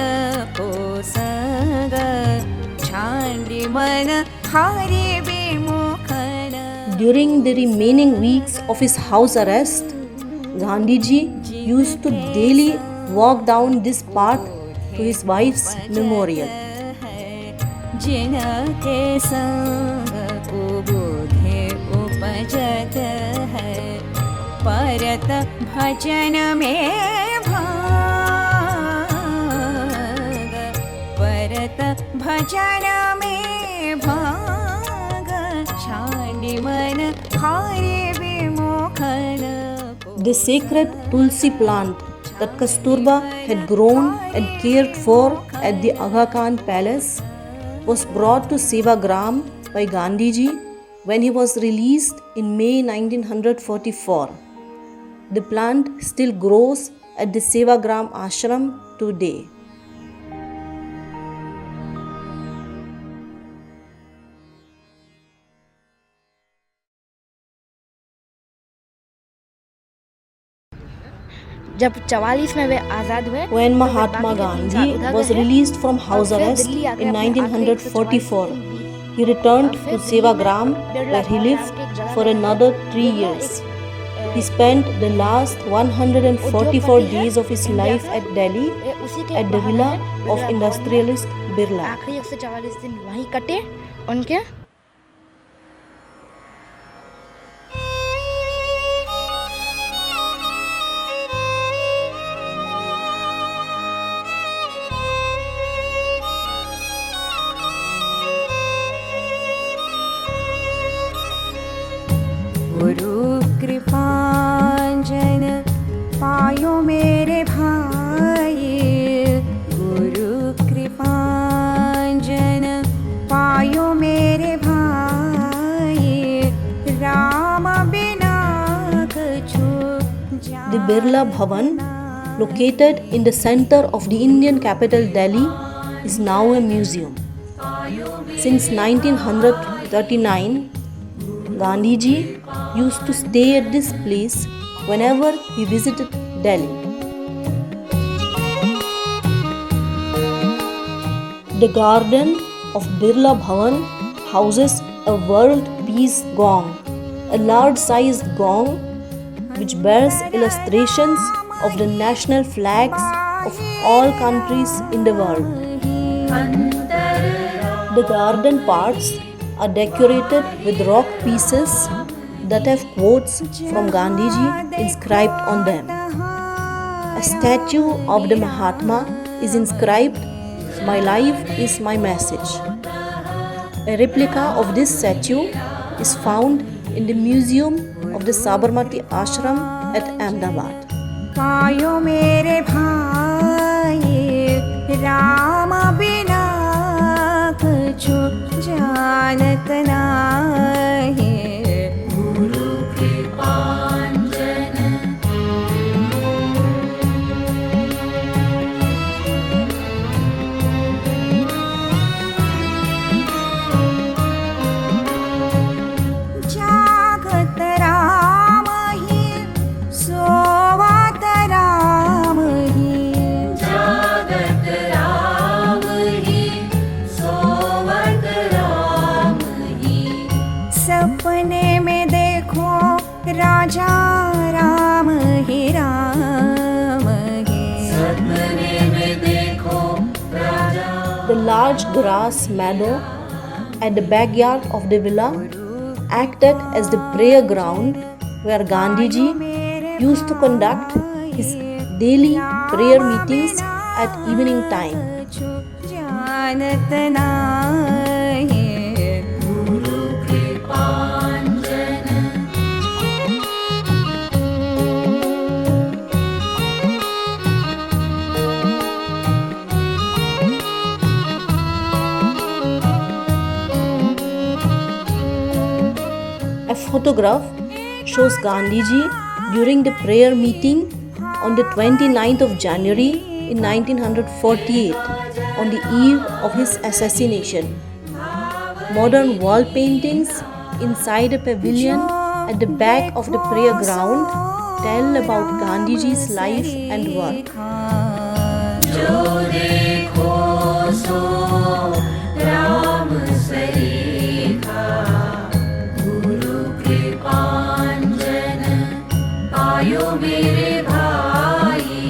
को संग छांडी मन हारे विमुखन। During the remaining weeks of his house arrest, Gandhiji used to daily walk down this path to his wife's memorial. जिनके संग को बुद्धि उपजत है परत भजन में भाग परत भजन में भाग छांडी मन हारे विमोखन The sacred Tulsi plant that Kasturba had grown and cared for at the Aga Khan Palace was brought to Sevagram by Gandhiji when he was released in May 1944. The plant still grows at the Sevagram ashram today. जब 44 में वे आज़ाद हुए When Mahatma Gandhi was released from house arrest in 1944, he returned to Sevagram where he lived for another 3 years. He spent the last 144 days of his life at Delhi at the villa of industrialist Birla. आखिरी 144 दिन वहीं कटे उनके। गुरु कृपांजन पायो मेरे भाई गुरु कृपांजन पायो मेरे भाई राम बिना कछु The Birla Bhavan, located in the center of the Indian capital Delhi, is now a museum. Since 1939, Gandhiji used to stay at this place whenever he visited Delhi. The garden of Birla Bhavan houses a world peace gong, a large-sized gong which bears illustrations of the national flags of all countries in the world. The garden parts are decorated with rock pieces that have quotes from Gandhiji inscribed on them. A statue of the Mahatma is inscribed, "My life is my message." A replica of this statue is found in the museum of the Sabarmati Ashram at Ahmedabad. पायो मेरे भाई राम बिना कछु जानत नाही गुरु कृपांजन जागत राम ही सोवत राम ही जागत राम ही सोवत राम ही सपने में देखो राजा राम ही राम ही सपने में देखो राजा The large grass meadow at the backyard of the villa acted as the prayer ground where Gandhiji used to conduct his daily prayer meetings at evening time. जानत नाही गुरु कृपांजन A photograph shows Gandhiji during the prayer meeting on the 29th of January in 1948 on the eve of his assassination. Modern wall paintings inside a pavilion at the back of the prayer ground tell about Gandhiji's life and work. जो देखो सो राम सरीखा गुरु कृपांजन पायो मेरे भाई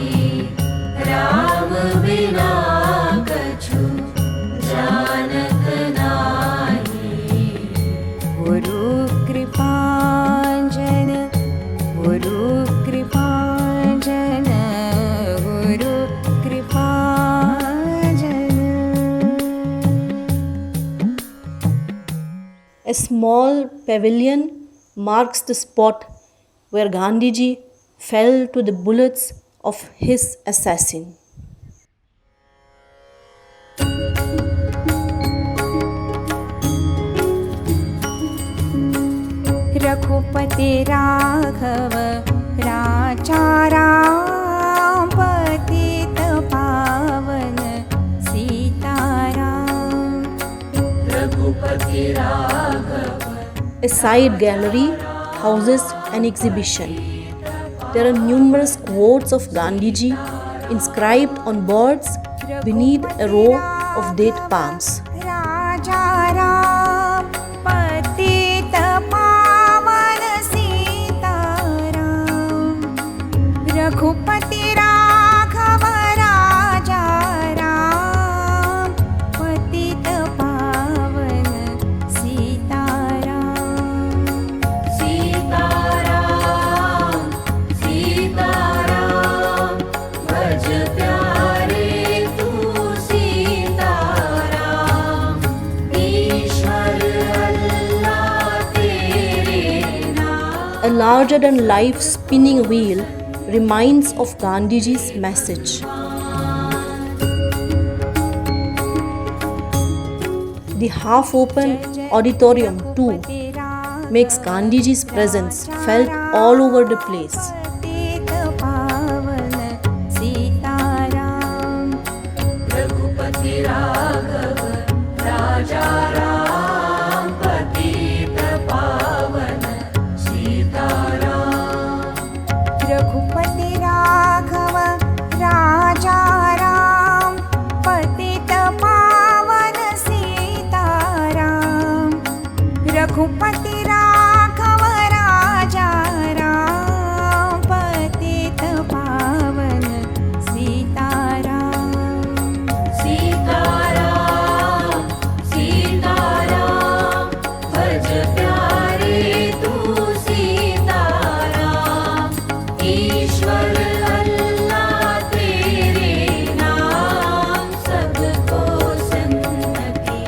गुरुकृपाञ्जन गुरुकृपाञ्जन गुरुकृपाञ्जन. A small pavilion marks the spot where Gandhiji fell to the bullets of his assassin. Raghupati Raghav राजा राम पतित पावन Sitaram. Raghupati Raghav. A side gallery houses an exhibition. There are numerous quotes of Gandhiji inscribed on boards beneath a row of date palms. राजा राम पतित पावन सीताराम. रघुपति राघव राजा राम पतित पावन सीताराम. सीताराम सीताराम भज प्यारे तू सीताराम. ईश्वर अल्लाह तेरे नाम. A larger than life spinning wheel reminds of Gandhiji's message. The half open auditorium too makes Gandhiji's presence felt all over the place. पतित पावन सीताराम. रघुपति राघव राजा राम पतित पावन सीताराम. रघुपति राघव राजा राम पतित पावन सीताराम. रघुपति राघव राजा राम पतित पावन सीताराम. सीताराम सीताराम भज प्यारे तू सीताराम. ईश्वर अल्लाह तेरे नाम. सबको सन्नति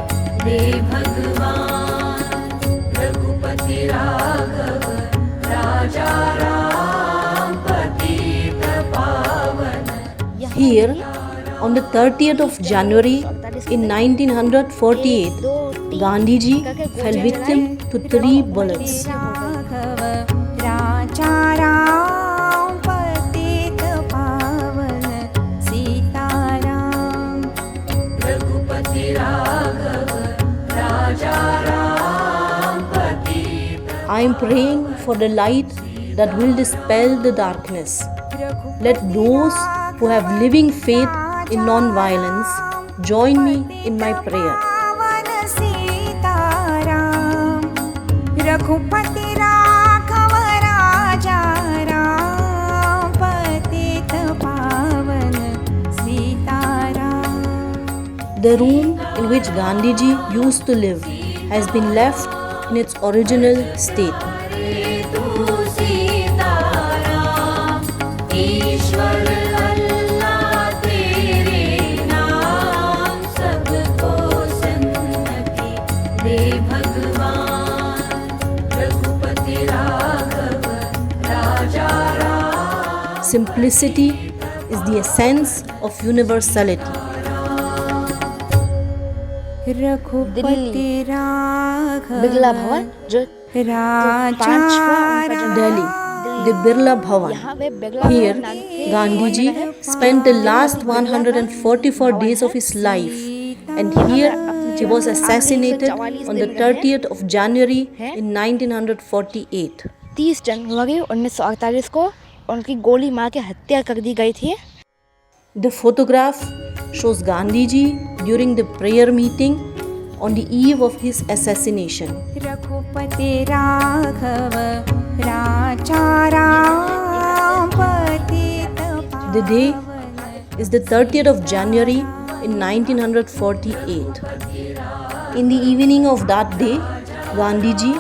दे भगवान. रघुपति राघव राजा राम पतित पावन. Here, on the 30th of January in 1948, Gandhiji fell victim to 3 bullets. Raghav राजा राम पतित पावन सीताराम. रघुपति राघव राजा राम पतित. I am praying for the light that will dispel the darkness. Let those who have living faith in non-violence join me in my prayer. पावन सीताराम. रघुपति राघव राजा राम पतित पावन Sitaram. The room in which Gandhiji used to live has been left in its original state. तू सीताराम. ईश्वर अल्लाह तेरे नाम. सबको सन्नति दे भगवान. रघुपति राघव राजा Ram. Simplicity is the essence of universality. Raghupati Raghav Birla भवन जो राजा Delhi, the Birla Bhavan. यहाँ पे बिरला Here, भवन नाम के Gandhiji spent the last 144 days of his life, and here he was assassinated on the 30th of January in 1948. 30 जनवरी 1948 को उनकी गोली मार के हत्या कर दी गई थी. The photograph shows Gandhiji during the prayer meeting on the eve of his assassination. Raghupati Raghav राजा राम पतित The day is the 30th of January in 1948. In the evening of that day, Gandhiji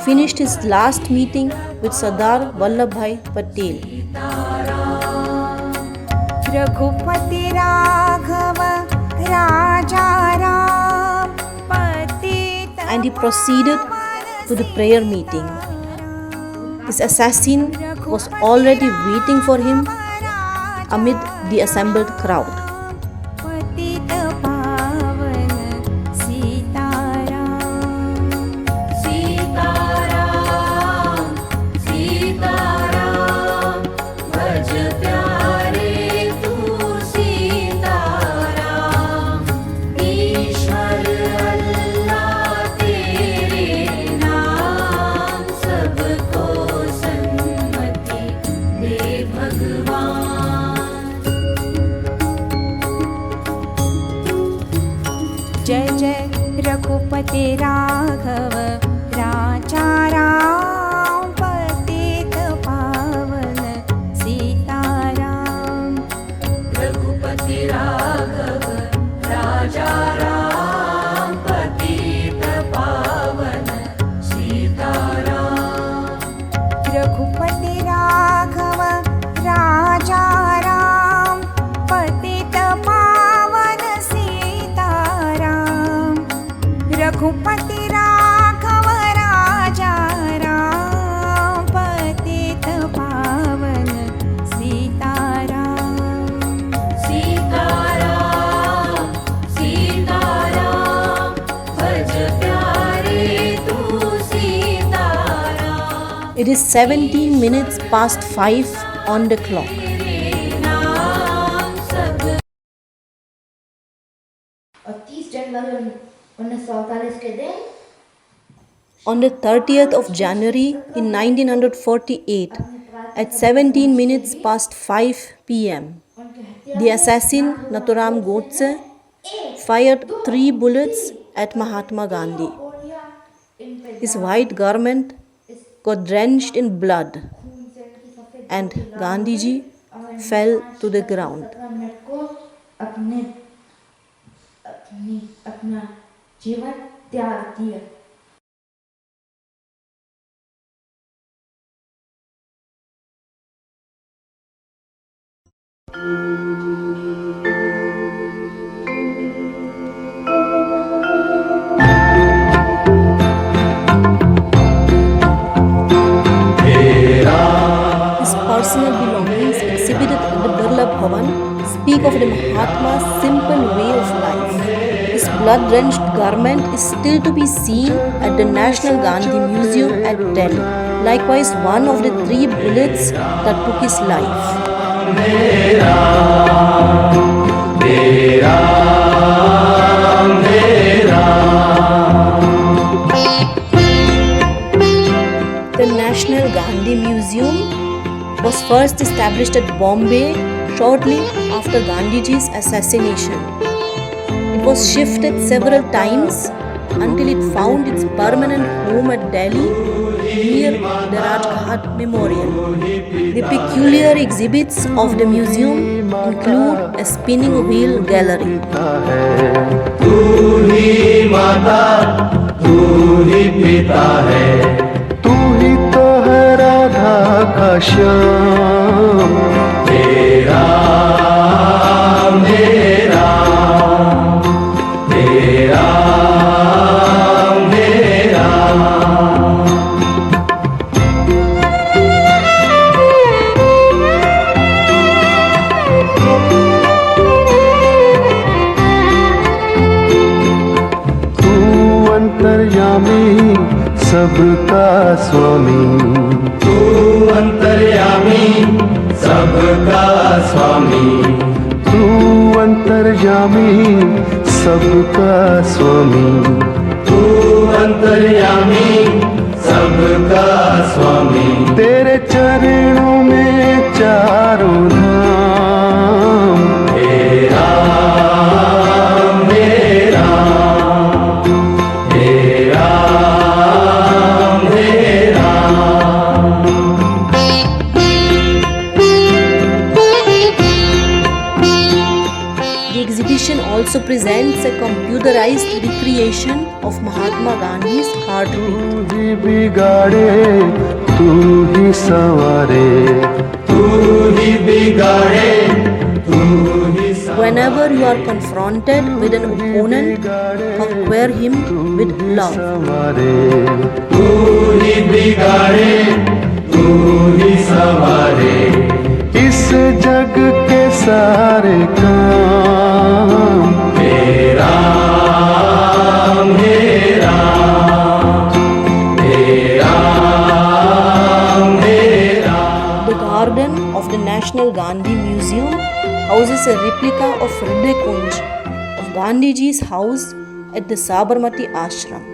finished his last meeting with Sardar Vallabhbhai Patel. Raghupati Raghav राजा राम पतित And he proceeded to the prayer meeting. His assassin was already waiting for him amid the assembled crowd. पतित पावन सीताराम सीताराम सीताराम भज प्यारे तू सीताराम ईश्वर अल्लाह तेरे नाम सबको सन्मति दे भगवान जय जय रघुपति राघव राजा राम पतित पावन सीताराम रघुपति राघव राजा राम पतित पावन सीताराम रघुपति राघव राजा राम पतित पावन सीताराम रघुपति राघव राजा राम पतित पावन सीताराम सीताराम सीताराम भज प्यारे तू Sitaram It is 17 minutes past 5 on the clock. और 30 जनवरी 1948 के दिन On the 30th of January in 1948, at 17 minutes past 5 p.m., the assassin Nathuram Godse fired 3 bullets at Mahatma Gandhi. His white garment got drenched in blood and Gandhiji fell to the ground. को अपना जीवन त्याग दिया His personal belongings exhibited at the Birla Bhavan speak of the Mahatma's simple way of life. His blood-drenched garment is still to be seen at the National Gandhi Museum at Delhi. Likewise, one of the 3 bullets that took his life. The National Gandhi Museum was first established at Bombay shortly after Gandhiji's assassination. It was shifted several times until it found its permanent home at Delhi near the Rajghat Memorial. The peculiar exhibits of the museum include a spinning wheel gallery. तू ही माता तू ही पिता है तू ही तो है राधा का श्याम तेरा मेरा तेरा मेरा तू अंतर्यामी सबका स्वामी तू अंतर्यामी सबका स्वामी तू अंतर्यामी सबका स्वामी तू अंतर्यामी सबका स्वामी तेरे चरणों में चारों धाम तेरा मेरा तेरा मेरा The exhibition also presents a computerized recreation of Mahatma Gandhi's heartbeat. ही बिगाड़े तू ही संवारे, तू ही बिगाड़े तू ही Whenever you are confronted with an opponent, conquer him with love. संवारे, तू ही बिगाड़े तू ही संवारे, इस जग के सारे काम मेरा मेरा मेरा मेरा। The garden of the National Gandhi Museum houses a replica of Hriday Kunj of Gandhiji's house at the Sabarmati Ashram.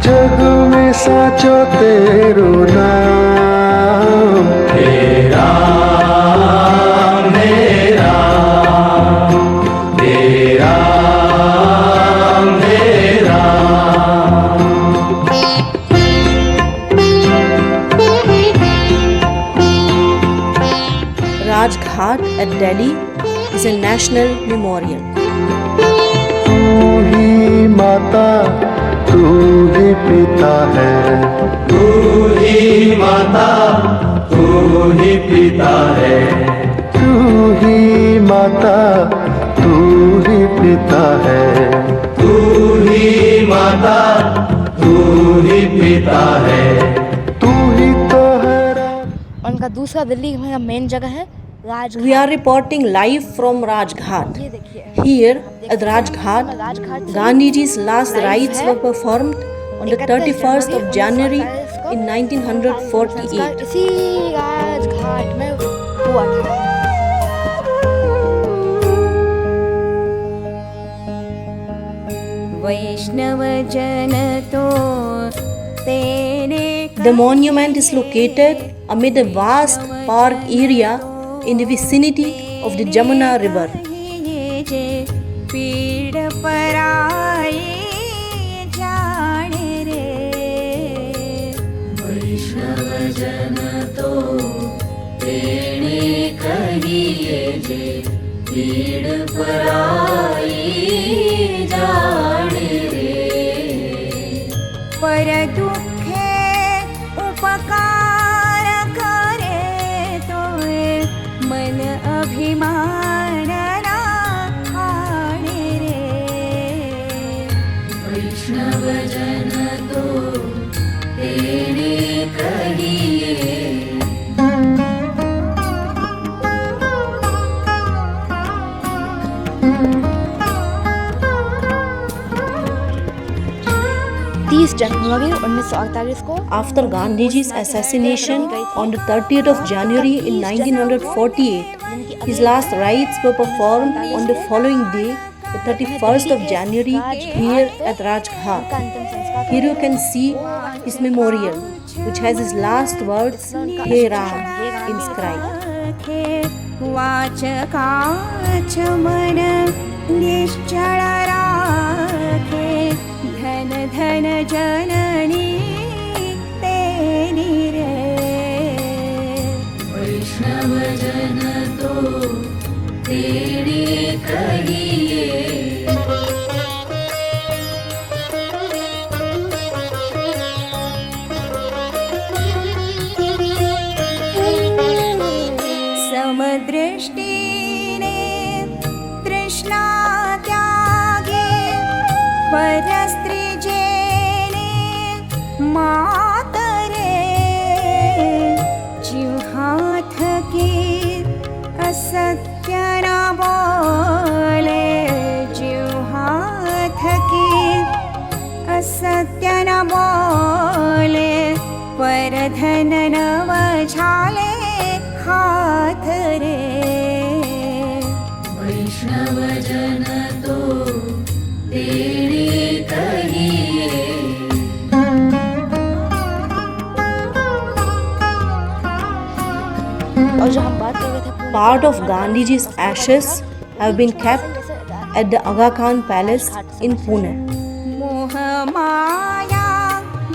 जग में साचो तेरो नाम मेरा मेरा मेरा मेरा। Rajghat at Delhi is a national memorial. तू ही माता तू ही पिता है, तू ही माता तू ही पिता है, तू ही माता तू ही पिता है, तू ही माता तू ही पिता है, तू ही तो है। उनका दूसरा दिल्ली में मेन जगह है Rajghat. We are reporting live from Rajghat. ये देखिए, Here at Rajghat, Gandhiji's last rites were performed on the 31st of January in 1948. इसी राजघाट में हुआ था। वैष्णव जन तो तेरे The monument is located amid a vast park area in the vicinity of the Jamuna River. पीड़ पराई जाने रे, वैष्णव जन तो तेने कहिए जे पीड़ पराई जाने रे, पर दुखे उपकार करे तोए मन अभिमान ना खाणे रे, वैष्णव जन तो तेने कहिए। जनवरी 1948 को After Gandhiji's assassination on the 30th of January in 1948, his last rites were performed on the following day, the 31st of January, here at Rajghat. Here you can see his memorial, which has his last words, He Ram, inscribed. Watch काच मन निश्चल राखे, धन धन जननी तेरी रे, वैष्णव जन तो तेरी कहिए। समदृष्टि ने तृष्णा त्यागे, परस्त्री जेने मातरे, जीव हाथ की असत्य न बोले, जीव हाथ की असत्य न बोले, पर धन न वझाले हाथ रे, वैष्णव जन तो तेरे कहिए। और जो हम बात कर रहे थे, Part of Gandhiji's ashes have been kept at the Aga Khan Palace in Pune. मोह माया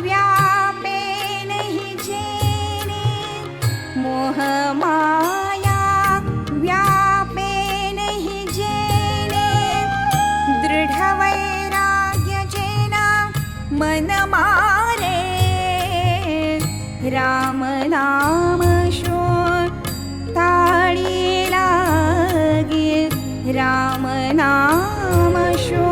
व्यापे नहीं जेने, मोह माया व्यापे नहीं जेने, दृढ़ वैराग्य जेना मन मारे, राम नाम शो ताळी लागे, राम नाम शो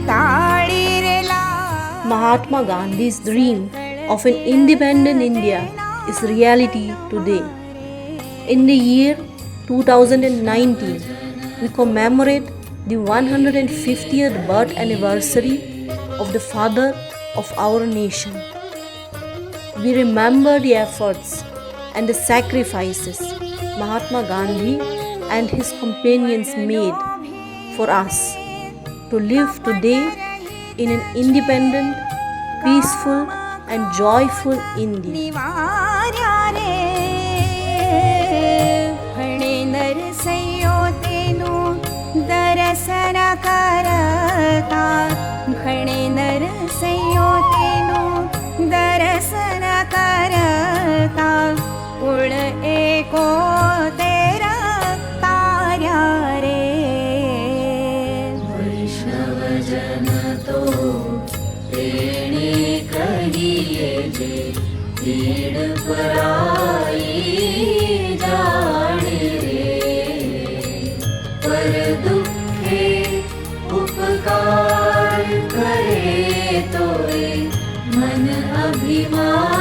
ताळी रे लागे. Mahatma Gandhi's dream of an independent India is reality today. In the year 2019, we commemorate the 150th birth anniversary of the father of our nation. We remember the efforts and the sacrifices Mahatma Gandhi and his companions made for us to live today in an independent, peaceful and joyful India. निवार्या रे फणे नरसैयो तेनु दर्शन करता, फणे नरसैयो तेनु दर्शन करता, कुळ एको तेरा तार्या रे. वैष्णवजन तो तेणे कहिए जे, पीड़ पराई जाने रे, पर दुखे उपकार करे तोए मन अभिमान